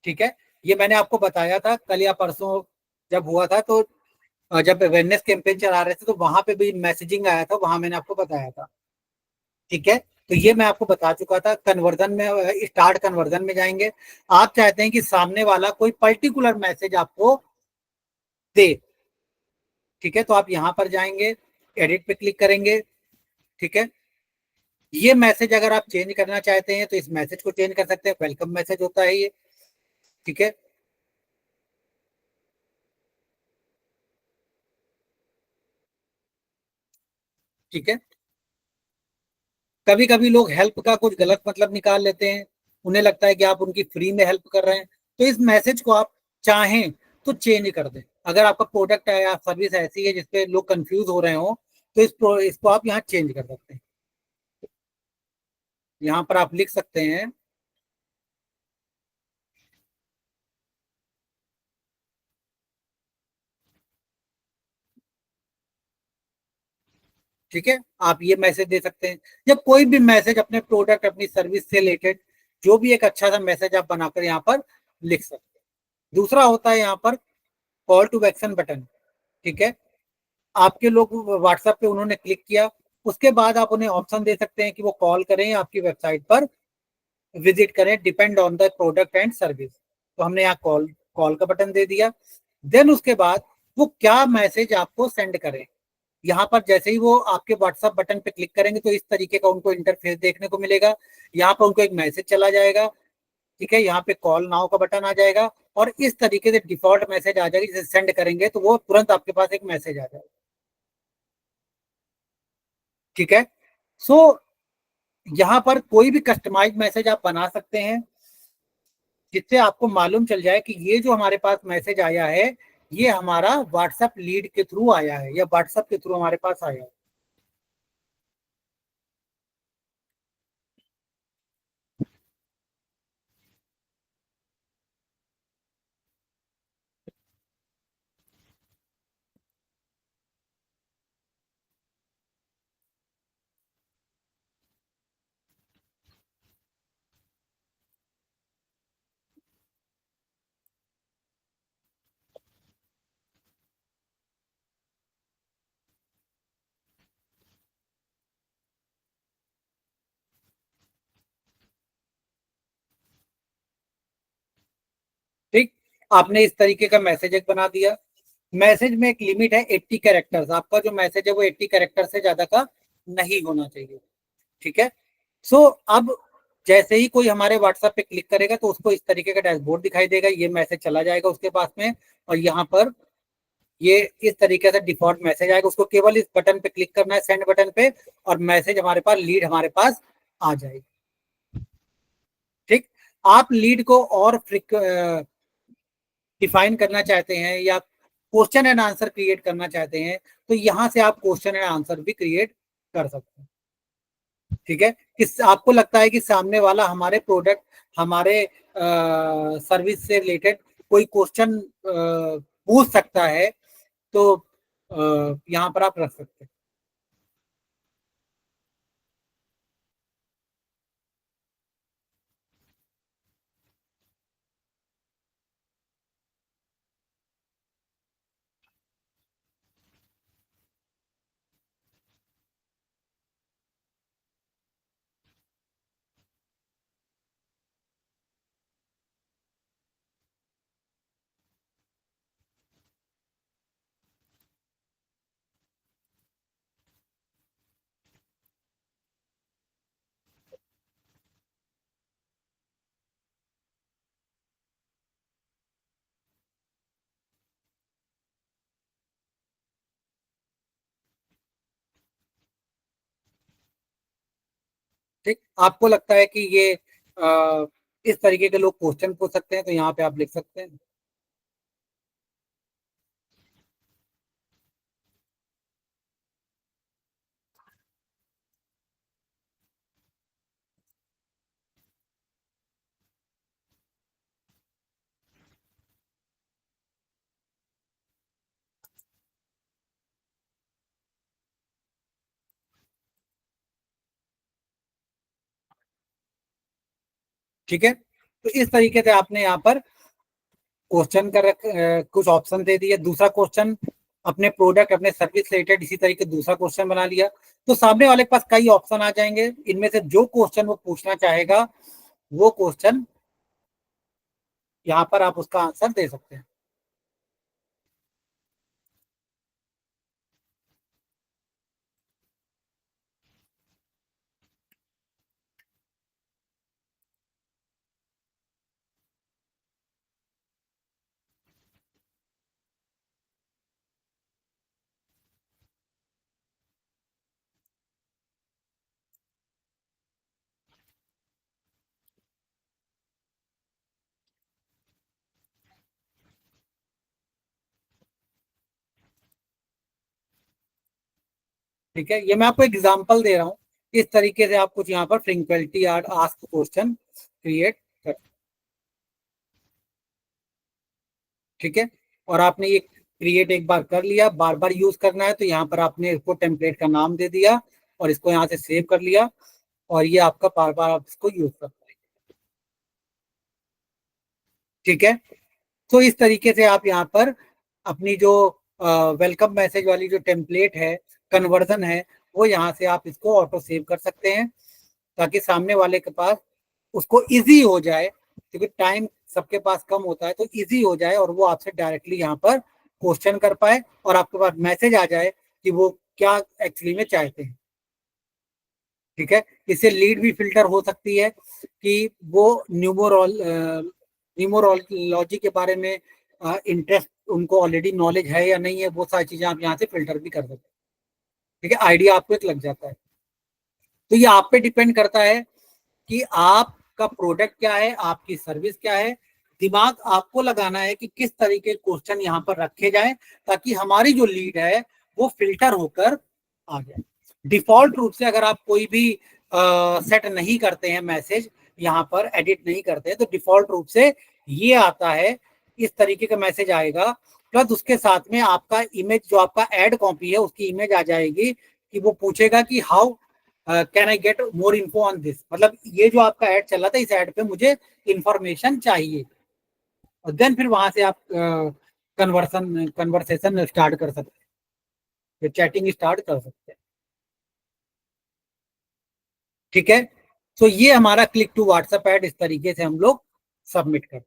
ठीक है, ये मैंने आपको बताया था कल या परसों जब हुआ था, तो जब अवेयरनेस कैंपेन चला रहे थे तो वहां पे भी मैसेजिंग आया था, वहां मैंने आपको बताया था। ठीक है, तो ये मैं आपको बता चुका था। कन्वर्जन में स्टार्ट कन्वर्जन में जाएंगे, आप चाहते हैं कि सामने वाला कोई पर्टिकुलर मैसेज आपको दे। ठीक है, तो आप यहां पर जाएंगे, एडिट पे क्लिक करेंगे। ठीक है, ये मैसेज अगर आप चेंज करना चाहते हैं तो इस मैसेज को चेंज कर सकते हैं, वेलकम मैसेज होता है ये। ठीक है, ठीक है, कभी कभी लोग हेल्प का कुछ गलत मतलब निकाल लेते हैं, उन्हें लगता है कि आप उनकी फ्री में हेल्प कर रहे हैं, तो इस मैसेज को आप चाहें तो चेंज कर दें। अगर आपका प्रोडक्ट है या सर्विस ऐसी है जिसपे लोग कंफ्यूज हो रहे हो तो इसको आप यहाँ चेंज कर सकते हैं। यहाँ पर आप लिख सकते हैं, ठीक है, आप ये मैसेज दे सकते हैं, या कोई भी मैसेज अपने प्रोडक्ट अपनी सर्विस से रिलेटेड जो भी एक अच्छा सा मैसेज आप बनाकर यहाँ पर लिख सकते हैं। दूसरा होता है यहाँ पर कॉल टू एक्शन बटन। ठीक है, आपके लोग व्हाट्सएप पे उन्होंने क्लिक किया, उसके बाद आप उन्हें ऑप्शन दे सकते हैं कि वो कॉल करें आपकी वेबसाइट पर विजिट करें, depend on the product and service. तो हमने यहाँ कॉल कॉल का बटन दे दिया। देन उसके बाद वो क्या मैसेज आपको सेंड करें, यहाँ पर जैसे ही वो आपके व्हाट्सएप बटन पे क्लिक करेंगे तो इस तरीके का उनको इंटरफेस देखने को मिलेगा। यहाँ पर उनको एक मैसेज चला जाएगा। ठीक है, यहाँ पे कॉल नाउ का बटन आ जाएगा, और इस तरीके से डिफॉल्ट मैसेज आ जाएगी, जिसे सेंड करेंगे तो वो तुरंत आपके पास एक मैसेज आ जाएगा। ठीक है, सो यहाँ पर कोई भी कस्टमाइज मैसेज आप बना सकते हैं, जिससे आपको मालूम चल जाए कि ये जो हमारे पास मैसेज आया है ये हमारा व्हाट्सएप लीड के थ्रू आया है या व्हाट्सएप के थ्रू हमारे पास आया है। आपने इस तरीके का मैसेज एक बना दिया। मैसेज में एक लिमिट है 80 कैरेक्टर्स, आपका जो मैसेज है वो 80 कैरेक्टर से ज्यादा का नहीं होना चाहिए। ठीक है। सो अब जैसे ही कोई हमारे व्हाट्सएप पे क्लिक करेगा तो उसको इस तरीके का डैशबोर्ड दिखाई देगा, ये मैसेज चला जाएगा उसके पास में, और यहाँ पर ये इस तरीके से डिफॉल्ट मैसेज आएगा, उसको केवल इस बटन पे क्लिक करना है, सेंड बटन पे, और मैसेज हमारे पास, लीड हमारे पास आ जाएगी। ठीक। आप लीड को और डिफाइन करना चाहते हैं या क्वेश्चन एंड आंसर क्रिएट करना चाहते हैं तो यहां से आप क्वेश्चन एंड आंसर भी क्रिएट कर सकते हैं। ठीक है। किस आपको लगता है कि सामने वाला हमारे प्रोडक्ट, हमारे सर्विस से रिलेटेड कोई क्वेश्चन पूछ सकता है तो यहाँ पर आप रख सकते हैं। ठीक। आपको लगता है कि ये इस तरीके के लोग क्वेश्चन पूछ सकते हैं तो यहाँ पे आप लिख सकते हैं। ठीक है। तो इस तरीके से आपने यहाँ पर क्वेश्चन का कुछ ऑप्शन दे दिए। दूसरा क्वेश्चन अपने प्रोडक्ट, अपने सर्विस रिलेटेड इसी तरीके दूसरा क्वेश्चन बना लिया, तो सामने वाले के पास कई ऑप्शन आ जाएंगे, इनमें से जो क्वेश्चन वो पूछना चाहेगा वो क्वेश्चन यहाँ पर आप उसका आंसर दे सकते हैं। ठीक है। ये मैं आपको एग्जांपल दे रहा हूँ, इस तरीके से आप कुछ यहाँ पर फ्रीक्वेंटली आस्क्ड क्वेश्चन क्रिएट कर। ठीक है। और आपने ये क्रिएट एक बार कर लिया, बार बार यूज करना है तो यहाँ पर आपने इसको टेम्पलेट का नाम दे दिया और इसको यहाँ से सेव कर लिया, और ये आपका बार बार आप इसको यूज कर पाएंगे। ठीक है। तो इस तरीके से आप यहाँ पर अपनी जो वेलकम मैसेज वाली जो टेम्पलेट है, कन्वर्जन है, वो यहाँ से आप इसको ऑटो सेव कर सकते हैं, ताकि सामने वाले के पास उसको इजी हो जाए, क्योंकि टाइम सबके पास कम होता है, तो इजी हो जाए और वो आपसे डायरेक्टली यहाँ पर क्वेश्चन कर पाए और आपके पास मैसेज आ जाए कि वो क्या एक्चुअली में चाहते हैं। ठीक है। इससे लीड भी फिल्टर हो सकती है कि वो न्यूमरोलॉजी के बारे में इंटरेस्ट, उनको ऑलरेडी नॉलेज है या नहीं है, वो सारी चीजें आप यहाँ से फिल्टर भी कर सकते हैं। ठीक है। आइडिया आपको एक लग जाता है। तो ये आप पे डिपेंड करता है कि आपका प्रोडक्ट क्या है, आपकी सर्विस क्या है। दिमाग आपको लगाना है कि किस तरीके के क्वेश्चन यहाँ पर रखे जाए ताकि हमारी जो लीड है वो फिल्टर होकर आ जाए। डिफॉल्ट रूप से अगर आप कोई भी सेट नहीं करते हैं, मैसेज यहाँ पर एडिट नहीं करते हैं, तो डिफॉल्ट रूप से ये आता है, इस तरीके का मैसेज आएगा, प्लस उसके साथ में आपका इमेज, जो आपका एड कॉपी है उसकी इमेज आ जाएगी कि वो पूछेगा कि how can I get more info on this, मतलब ये जो आपका ऐड चल रहा था इस ऐड पे मुझे इंफॉर्मेशन चाहिए, और देन फिर वहां से आप कन्वर्सेशन स्टार्ट कर सकते हैं, चैटिंग स्टार्ट कर सकते हैं। ठीक है। तो ये हमारा क्लिक टू व्हाट्सएप ऐड इस तरीके से हम लोग सबमिट करते हैं।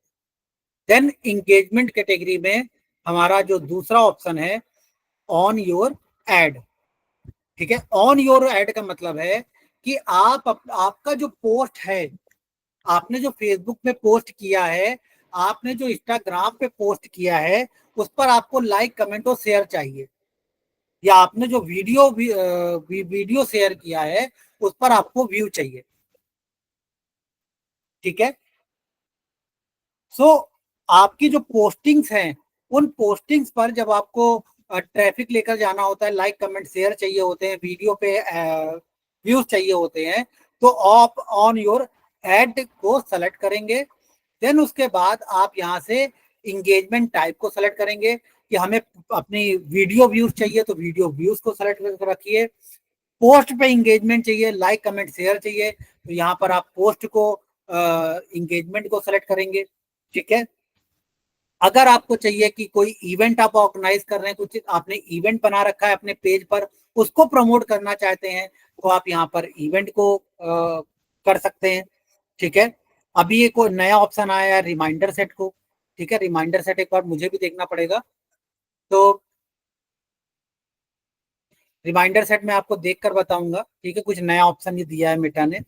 देन इंगेजमेंट कैटेगरी में हमारा जो दूसरा ऑप्शन है ऑन योर एड। ठीक है, ऑन योर एड का मतलब है कि आपका जो पोस्ट है, आपने जो फेसबुक पे पोस्ट किया है, आपने जो इंस्टाग्राम पे पोस्ट किया है, उस पर आपको लाइक कमेंट और शेयर चाहिए, या आपने जो वीडियो शेयर किया है उस पर आपको व्यू चाहिए। ठीक है, सो आपकी जो पोस्टिंग्स हैं, उन पोस्टिंग्स पर जब आपको ट्रैफिक लेकर जाना होता है, लाइक कमेंट शेयर चाहिए होते हैं, वीडियो पे व्यूज चाहिए होते हैं, तो आप ऑन योर एड को सेलेक्ट करेंगे। देन उसके बाद आप यहाँ से इंगेजमेंट टाइप को सेलेक्ट करेंगे कि हमें अपनी वीडियो व्यूज चाहिए तो वीडियो व्यूज को सेलेक्ट करके रखिए। पोस्ट पे इंगेजमेंट चाहिए, लाइक कमेंट शेयर चाहिए, तो यहाँ पर आप पोस्ट को इंगेजमेंट को सेलेक्ट करेंगे। ठीक है, अगर आपको चाहिए कि कोई इवेंट आप ऑर्गेनाइज कर रहे हैं, कुछ आपने इवेंट बना रखा है अपने पेज पर, उसको प्रमोट करना चाहते हैं, तो आप यहाँ पर इवेंट को कर सकते हैं। ठीक है, अभी एक नया ऑप्शन आया है रिमाइंडर सेट को। ठीक है, रिमाइंडर सेट एक बार मुझे भी देखना पड़ेगा, तो रिमाइंडर सेट में आपको देखकर बताऊंगा। ठीक है, कुछ नया ऑप्शन ये दिया है मेटा ने।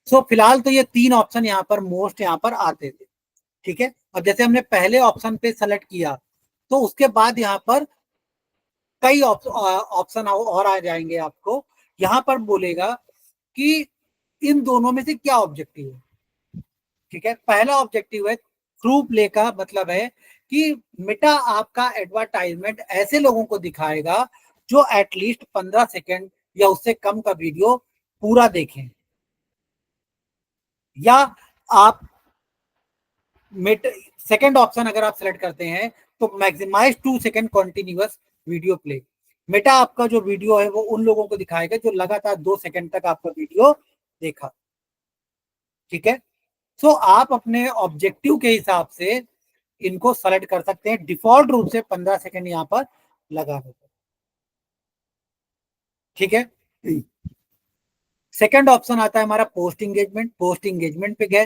सो फिलहाल तो ये 3 ऑप्शन यहाँ पर मोस्ट यहाँ पर आते थे। ठीक है, अब जैसे हमने पहले ऑप्शन पे सेलेक्ट किया, तो उसके बाद यहाँ पर कई ऑप्शन और आ जाएंगे आपको। यहाँ पर बोलेगा कि इन दोनों में से क्या ऑब्जेक्टिव है। ठीक है, पहला ऑब्जेक्टिव है थ्रू प्ले का मतलब है कि मेटा आपका एडवर्टाइजमेंट ऐसे लोगों को दिखाएगा जो एटलीस्ट 15 सेकेंड या उससे कम का वीडियो पूरा देखें, या आप सेकेंड ऑप्शन अगर आप सेलेक्ट करते हैं तो maximise 2 second continuous video play. Meta आपका जो वीडियो है वो उन लोगों को दिखाएगा जो लगातार 2 सेकेंड तक आपका वीडियो देखा। ठीक है, सो आप अपने ऑब्जेक्टिव के हिसाब से इनको सेलेक्ट कर सकते हैं। डिफॉल्ट रूप से 15 सेकेंड यहाँ पर लगा होगा। ठीक है, सेकेंड ऑप्शन आता है हमारा पोस्ट इंगेजमेंट। पोस्ट इंगेजमेंट पे गए,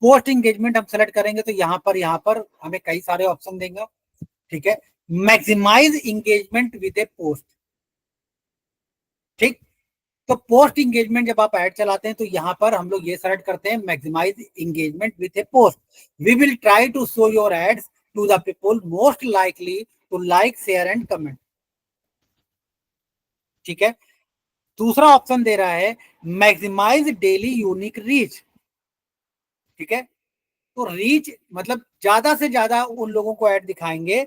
पोस्ट इंगेजमेंट हम सेलेक्ट करेंगे तो यहाँ पर हमें कई सारे ऑप्शन देंगे। ठीक है, maximise engagement with a post. ठीक, तो पोस्ट इंगेजमेंट जब आप ऐड चलाते हैं तो यहाँ पर हम लोग ये सेलेक्ट करते हैं maximise engagement with a post. We will try to show your ads to the people most likely to like share and comment. ठीक है, दूसरा ऑप्शन दे रहा है मैक्सिमाइज डेली यूनिक रीच। ठीक है, तो रीच मतलब ज्यादा से ज्यादा उन लोगों को ऐड दिखाएंगे।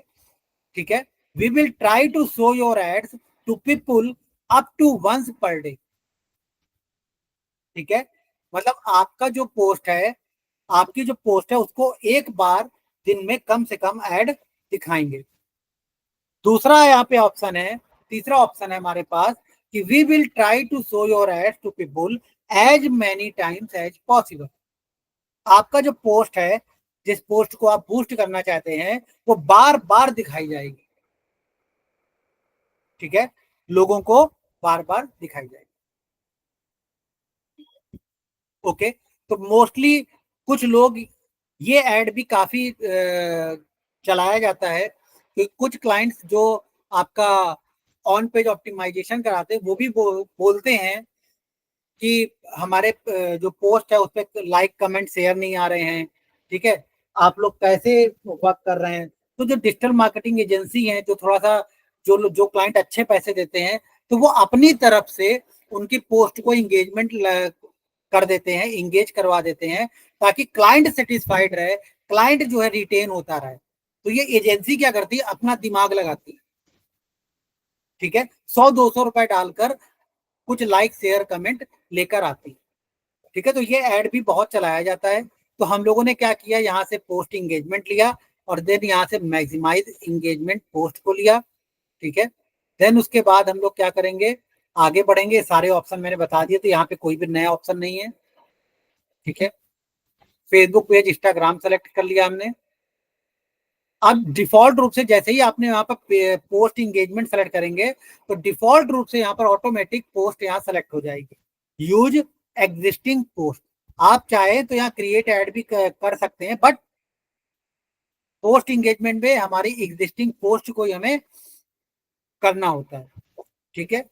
ठीक है, we will try to show your ads to people up to once per day. ठीक है, मतलब आपकी जो पोस्ट है उसको एक बार दिन में कम से कम ऐड दिखाएंगे। दूसरा यहाँ पे ऑप्शन है, तीसरा ऑप्शन है हमारे पास कि we will try to show your ads to people as many times as possible. आपका जो पोस्ट है, जिस पोस्ट को आप बूस्ट करना चाहते हैं, वो बार बार दिखाई जाएगी। ठीक है, लोगों को बार बार दिखाई जाएगी। ओके, तो मोस्टली कुछ लोग ये ऐड भी काफी चलाया जाता है कि कुछ क्लाइंट्स जो आपका ऑन पेज ऑप्टिमाइजेशन कराते हैं वो भी बोलते हैं कि हमारे जो पोस्ट है उस पर लाइक कमेंट शेयर नहीं आ रहे हैं। ठीक है, आप लोग कैसे वर्क कर रहे हैं। तो जो डिजिटल मार्केटिंग एजेंसी है, जो थोड़ा सा जो क्लाइंट अच्छे पैसे देते हैं, तो वो अपनी तरफ से उनकी पोस्ट को इंगेजमेंट कर देते हैं, इंगेज करवा देते हैं, ताकि क्लाइंट सेटिस्फाइड रहे, क्लाइंट जो है रिटेन होता रहे। तो ये एजेंसी क्या करती है, अपना दिमाग लगाती है। ठीक है, 100-200 रुपए डालकर कुछ लाइक शेयर कमेंट लेकर आती है। ठीक है, तो ये ऐड भी बहुत चलाया जाता है। तो हम लोगों ने क्या किया, यहाँ से पोस्ट इंगेजमेंट लिया और देन यहाँ से मैक्सिमाइज इंगेजमेंट पोस्ट को लिया। ठीक है, देन उसके बाद हम लोग क्या करेंगे, आगे बढ़ेंगे। सारे ऑप्शन मैंने बता दिए, तो यहाँ पे कोई भी नया ऑप्शन नहीं है। ठीक है, फेसबुक पेज इंस्टाग्राम सेलेक्ट कर लिया हमने। अब डिफॉल्ट रूप से जैसे ही आपने यहाँ पर पोस्ट इंगेजमेंट सेलेक्ट करेंगे तो डिफॉल्ट रूप से यहाँ पर ऑटोमेटिक पोस्ट यहाँ सेलेक्ट हो जाएगी। यूज एग्जिस्टिंग पोस्ट, आप चाहे तो यहाँ क्रिएट ऐड भी कर सकते हैं, बट पोस्ट इंगेजमेंट में हमारी एग्जिस्टिंग पोस्ट को ही हमें करना होता है, ठीक है।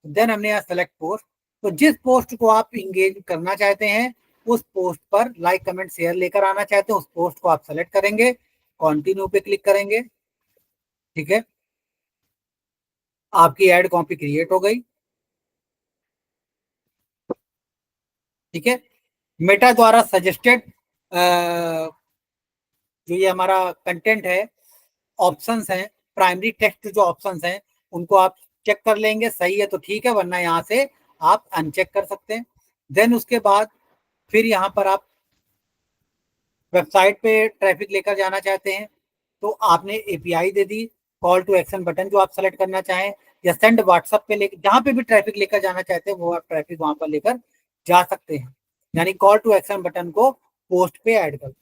देन हमने यहाँ सेलेक्ट पोस्ट, तो जिस पोस्ट को आप इंगेज करना चाहते हैं उस पोस्ट पर लाइक कमेंट शेयर लेकर आना चाहते हैं, उस पोस्ट को आप सेलेक्ट करेंगे, कंटिन्यू पे क्लिक करेंगे, ठीक है। आपकी एड कॉपी क्रिएट हो गई, ठीक है। मेटा द्वारा सजेस्टेड जो ये हमारा कंटेंट है, ऑप्शंस हैं, प्राइमरी टेक्स्ट जो ऑप्शंस हैं उनको आप चेक कर लेंगे, सही है तो ठीक है, वरना यहाँ से आप अनचेक कर सकते हैं। देन उसके बाद फिर यहाँ पर आप वेबसाइट पे ट्रैफिक लेकर जाना चाहते हैं तो आपने एपीआई दे दी, कॉल टू एक्शन बटन जो आप सेलेक्ट करना चाहें, या सेंड व्हाट्सएप पे लेकर, जहां पे भी ट्रैफिक लेकर जाना चाहते हैं वो आप ट्रैफिक वहां पर लेकर जा सकते हैं। यानी कॉल टू एक्शन बटन को पोस्ट पे ऐड कर,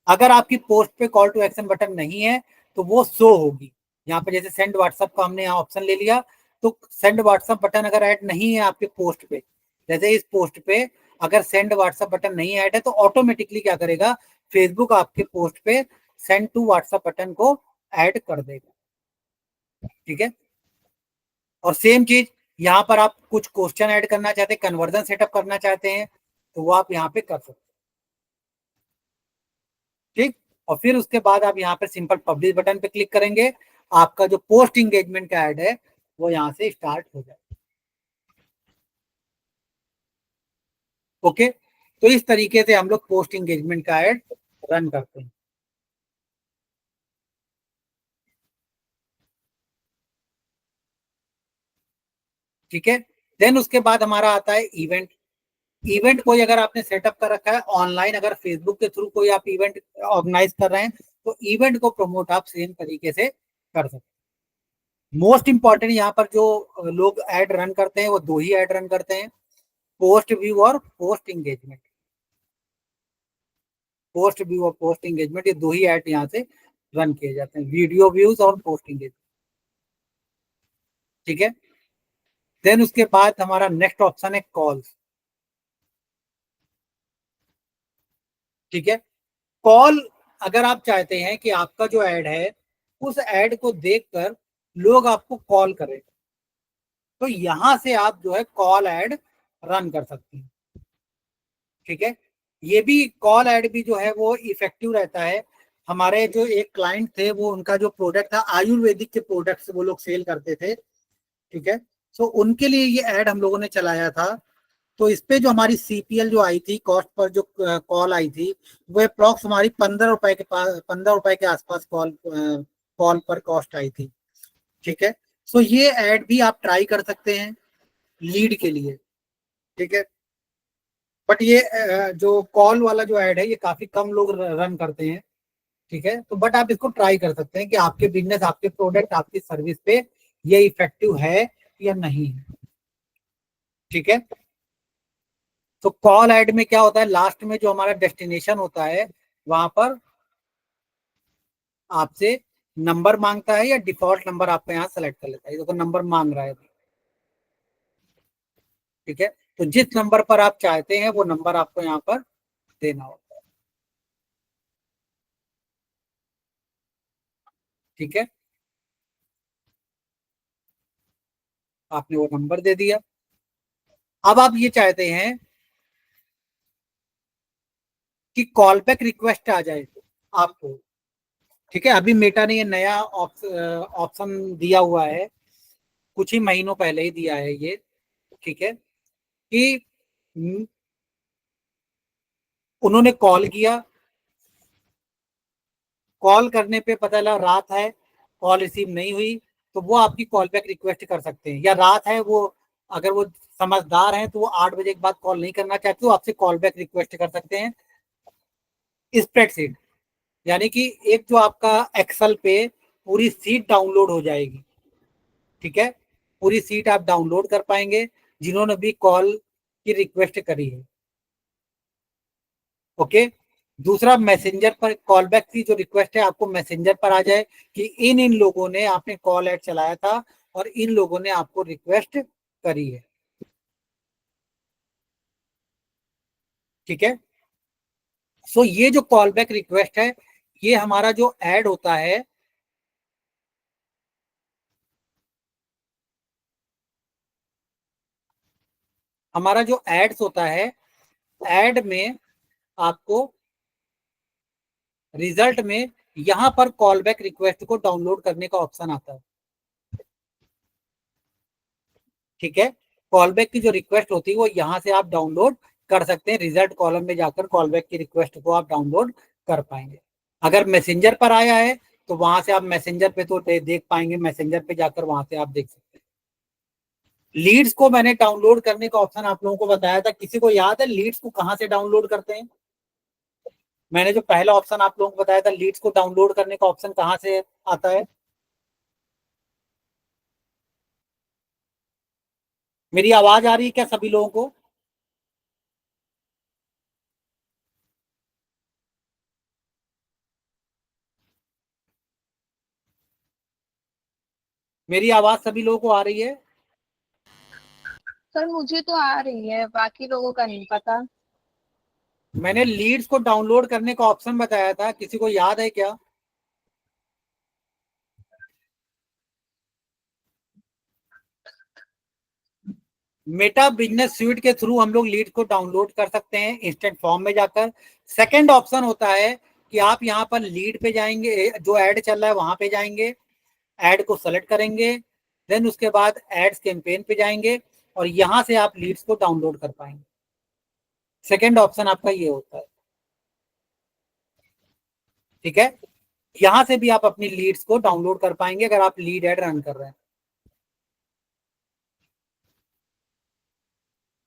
अगर आपकी पोस्ट पे कॉल टू एक्शन बटन नहीं है तो वो शो होगी यहाँ पे। जैसे सेंड व्हाट्सएप का हमने यहाँ ऑप्शन ले लिया, तो सेंड व्हाट्सएप बटन अगर ऐड नहीं है आपके पोस्ट पे, जैसे इस पोस्ट पे अगर सेंड व्हाट्सएप बटन नहीं ऐड है तो ऑटोमेटिकली क्या करेगा, फेसबुक आपके पोस्ट पे सेंड टू व्हाट्सएप बटन को ऐड कर देगा, ठीक है। और सेम चीज यहाँ पर आप कुछ क्वेश्चन ऐड करना चाहते हैं, कन्वर्जन सेटअप करना चाहते हैं तो वो आप यहाँ पे कर सकते हैं, ठीक। और फिर उसके बाद आप यहाँ पे सिंपल पब्लिश बटन पे क्लिक करेंगे, आपका जो पोस्ट इंगेजमेंट का ऐड है वो यहाँ से स्टार्ट हो जाए। ओके, तो इस तरीके से हम लोग पोस्ट इंगेजमेंट का ऐड रन करते हैं, ठीक है। देन उसके बाद हमारा आता है इवेंट। इवेंट कोई अगर आपने सेटअप कर रखा है ऑनलाइन, अगर फेसबुक के थ्रू कोई आप इवेंट ऑर्गेनाइज कर रहे हैं तो इवेंट को प्रमोट आप सेम तरीके से कर सकते हैं। मोस्ट इंपॉर्टेंट यहाँ पर जो लोग ऐड रन करते हैं वो दो ही ऐड रन करते हैं, पोस्ट व्यू और पोस्ट इंगेजमेंट। पोस्ट व्यू और पोस्ट इंगेजमेंट ये दो ही ऐड यहाँ से रन किए जाते हैं, वीडियो व्यूज और पोस्ट इंगेजमेंट, ठीक है। देन उसके बाद हमारा नेक्स्ट ऑप्शन है कॉल्स, ठीक है। कॉल, अगर आप चाहते हैं कि आपका जो ऐड है उस ऐड को देखकर लोग आपको कॉल करें तो यहां से आप जो है कॉल ऐड रन कर सकते हैं, ठीक है। ये भी कॉल ऐड भी जो है वो इफेक्टिव रहता है। हमारे जो एक क्लाइंट थे वो उनका जो प्रोडक्ट था आयुर्वेदिक के प्रोडक्ट्स वो लोग सेल करते थे, ठीक है। सो उनके लिए ये ऐड हम लोगों ने चलाया था। तो इस पे जो हमारी सीपीएल जो आई थी, कॉस्ट पर जो कॉल आई थी वो अप्रॉक्स हमारी 15 रुपए के पास, 15 रुपए के आसपास कॉल पर कॉस्ट आई थी, ठीक है। सो ये ऐड भी आप ट्राई कर सकते हैं लीड के लिए, ठीक है। बट ये जो कॉल वाला जो ऐड है ये काफी कम लोग रन करते हैं, ठीक है। तो बट आप इसको ट्राई कर सकते हैं कि आपके बिजनेस, आपके प्रोडक्ट, आपकी सर्विस पे ये इफेक्टिव है या नहीं है, ठीक है। तो कॉल ऐड में क्या होता है, लास्ट में जो हमारा डेस्टिनेशन होता है वहां पर आपसे नंबर मांगता है या डिफॉल्ट नंबर आपको यहाँ सेलेक्ट कर लेता है, देखो नंबर मांग रहा है, ठीक है। तो जिस नंबर पर आप चाहते हैं वो नंबर आपको यहाँ पर देना होगा, ठीक है। आपने वो नंबर दे दिया। अब आप ये चाहते हैं कि कॉल बैक रिक्वेस्ट आ जाए आपको, ठीक है। अभी मेटा ने ये नया ऑप्शन दिया हुआ है, कुछ ही महीनों पहले ही दिया है ये, ठीक है। कि उन्होंने कॉल किया, कॉल करने पे पता चला रात है, कॉल रिसीव नहीं हुई, तो वो आपकी कॉल बैक रिक्वेस्ट कर सकते हैं। या रात है, वो अगर वो समझदार हैं तो वो 8 बजे के बाद कॉल नहीं करना चाहते तो आपसे कॉल बैक रिक्वेस्ट कर सकते हैं स्प्रेडशीट, यानी कि एक जो आपका एक्सेल पे पूरी सीट डाउनलोड हो जाएगी, ठीक है। पूरी सीट आप डाउनलोड कर पाएंगे जिन्होंने भी कॉल की रिक्वेस्ट करी है, ओके। दूसरा, मैसेंजर पर कॉल बैक की जो रिक्वेस्ट है आपको मैसेंजर पर आ जाए कि इन इन लोगों ने, आपने कॉल ऐड चलाया था और इन लोगों ने आपको रिक्वेस्ट करी है, ठीक है। सो ये जो कॉल बैक रिक्वेस्ट है ये हमारा जो ऐड होता है, हमारा जो एड्स होता है, ऐड में आपको रिजल्ट में यहां पर कॉल बैक रिक्वेस्ट को डाउनलोड करने का ऑप्शन आता है। ठीक है, कॉल बैक की जो रिक्वेस्ट होती है वो यहां से आप डाउनलोड कर सकते हैं। रिजल्ट कॉलम में जाकर कॉल बैक की रिक्वेस्ट को आप डाउनलोड कर पाएंगे। अगर मैसेंजर पर आया है तो वहां से आप मैसेंजर पे तो देख पाएंगे, मैसेंजर पे जाकर वहां से आप देख सकते हैं। लीड्स को मैंने डाउनलोड करने का ऑप्शन आप लोगों को बताया था, किसी को याद है लीड्स को कहां से डाउनलोड करते हैं? मैंने जो पहला ऑप्शन आप लोगों को बताया था, लीड्स को डाउनलोड करने का ऑप्शन कहां से आता है? मेरी आवाज आ रही है क्या सभी लोगों को? मेरी आवाज सभी लोगों को आ रही है?
सर मुझे तो आ रही है, बाकी लोगों का नहीं पता।
मैंने लीड्स को डाउनलोड करने का ऑप्शन बताया था, किसी को याद है क्या? मेटा बिजनेस स्यूट के थ्रू हम लोग लीड को डाउनलोड कर सकते हैं इंस्टेंट फॉर्म में जाकर। सेकंड ऑप्शन होता है कि आप यहाँ पर लीड पे जाएंगे, जो ऐड चल रहा है वहां पे जाएंगे, ऐड को सेलेक्ट करेंगे, देन उसके बाद एड्स कैंपेन पे जाएंगे और यहां से आप लीड्स को डाउनलोड कर पाएंगे। सेकंड ऑप्शन आपका ये होता है। ठीक है, यहां से भी आप अपनी लीड्स को डाउनलोड कर पाएंगे अगर आप लीड एड रन कर रहे हैं।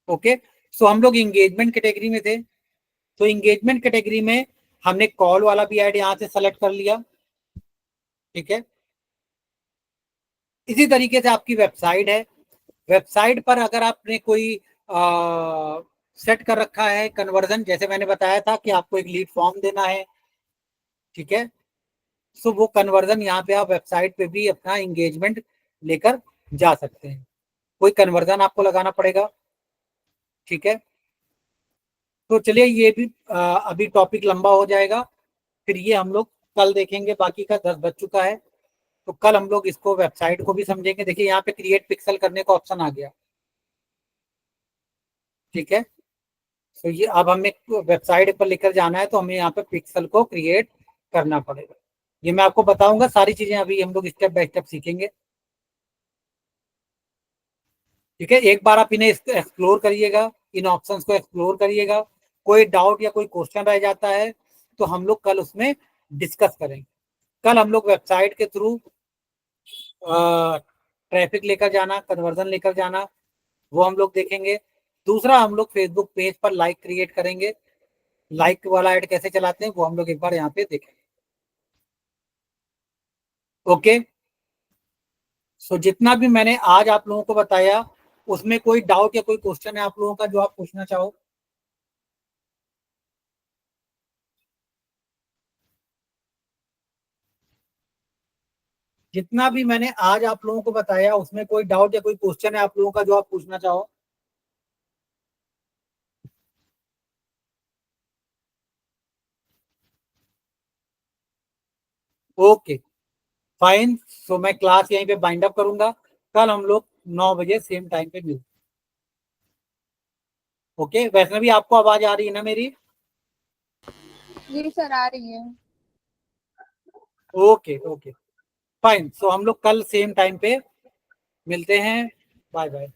ओके, सो हम लोग इंगेजमेंट कैटेगरी में थे, तो इंगेजमेंट कैटेगरी में हमने कॉल वाला भी ऐड यहां से सेलेक्ट कर लिया। ठीक है, इसी तरीके से आपकी वेबसाइट है, वेबसाइट पर अगर आपने कोई सेट कर रखा है कन्वर्जन, जैसे मैंने बताया था कि आपको एक लीड फॉर्म देना है। ठीक है, सो वो कन्वर्जन यहाँ पे आप वेबसाइट पे भी अपना इंगेजमेंट लेकर जा सकते हैं, कोई कन्वर्जन आपको लगाना पड़ेगा। ठीक है, तो चलिए ये भी अभी टॉपिक लंबा हो जाएगा, फिर ये हम लोग कल देखेंगे, बाकी का 10 बज चुका है, तो कल हम लोग इसको वेबसाइट को भी समझेंगे। देखिए यहाँ पे क्रिएट पिक्सल करने का ऑप्शन आ गया। ठीक है, तो ये अब हमें वेबसाइट पर लेकर जाना है तो हमें यहाँ पे पिक्सल को क्रिएट करना पड़ेगा। ये मैं आपको बताऊंगा, सारी चीजें अभी हम लोग स्टेप बाय स्टेप सीखेंगे। ठीक है, एक बार आप इन्हें एक्सप्लोर करिएगा, इन ऑप्शंस को एक्सप्लोर करिएगा, कोई डाउट या कोई क्वेश्चन रह जाता है तो हम लोग कल उसमें डिस्कस करेंगे। कल हम लोग वेबसाइट के थ्रू ट्रैफिक लेकर जाना, कन्वर्जन लेकर जाना, वो हम लोग देखेंगे। दूसरा, हम लोग फेसबुक पेज पर लाइक क्रिएट करेंगे, लाइक वाला ऐड कैसे चलाते हैं वो हम लोग एक बार यहाँ पे देखेंगे। ओके, सो जितना भी मैंने आज आप लोगों को बताया उसमें कोई डाउट या कोई क्वेश्चन है आप लोगों का जो आप पूछना चाहो? जितना भी मैंने आज आप लोगों को बताया उसमें कोई डाउट या कोई क्वेश्चन है आप लोगों का जो आप पूछना चाहो? ओके, फाइन, सो मैं क्लास यहीं पे बाइंड अप करूंगा। कल हम लोग 9 बजे सेम टाइम पे मिलते। ओके, वैष्णवी आपको आवाज आ रही है ना मेरी?
जी सर, आ रही है।
ओके ओके, फाइन, सो हम लोग कल सेम टाइम पे मिलते हैं। Bye bye.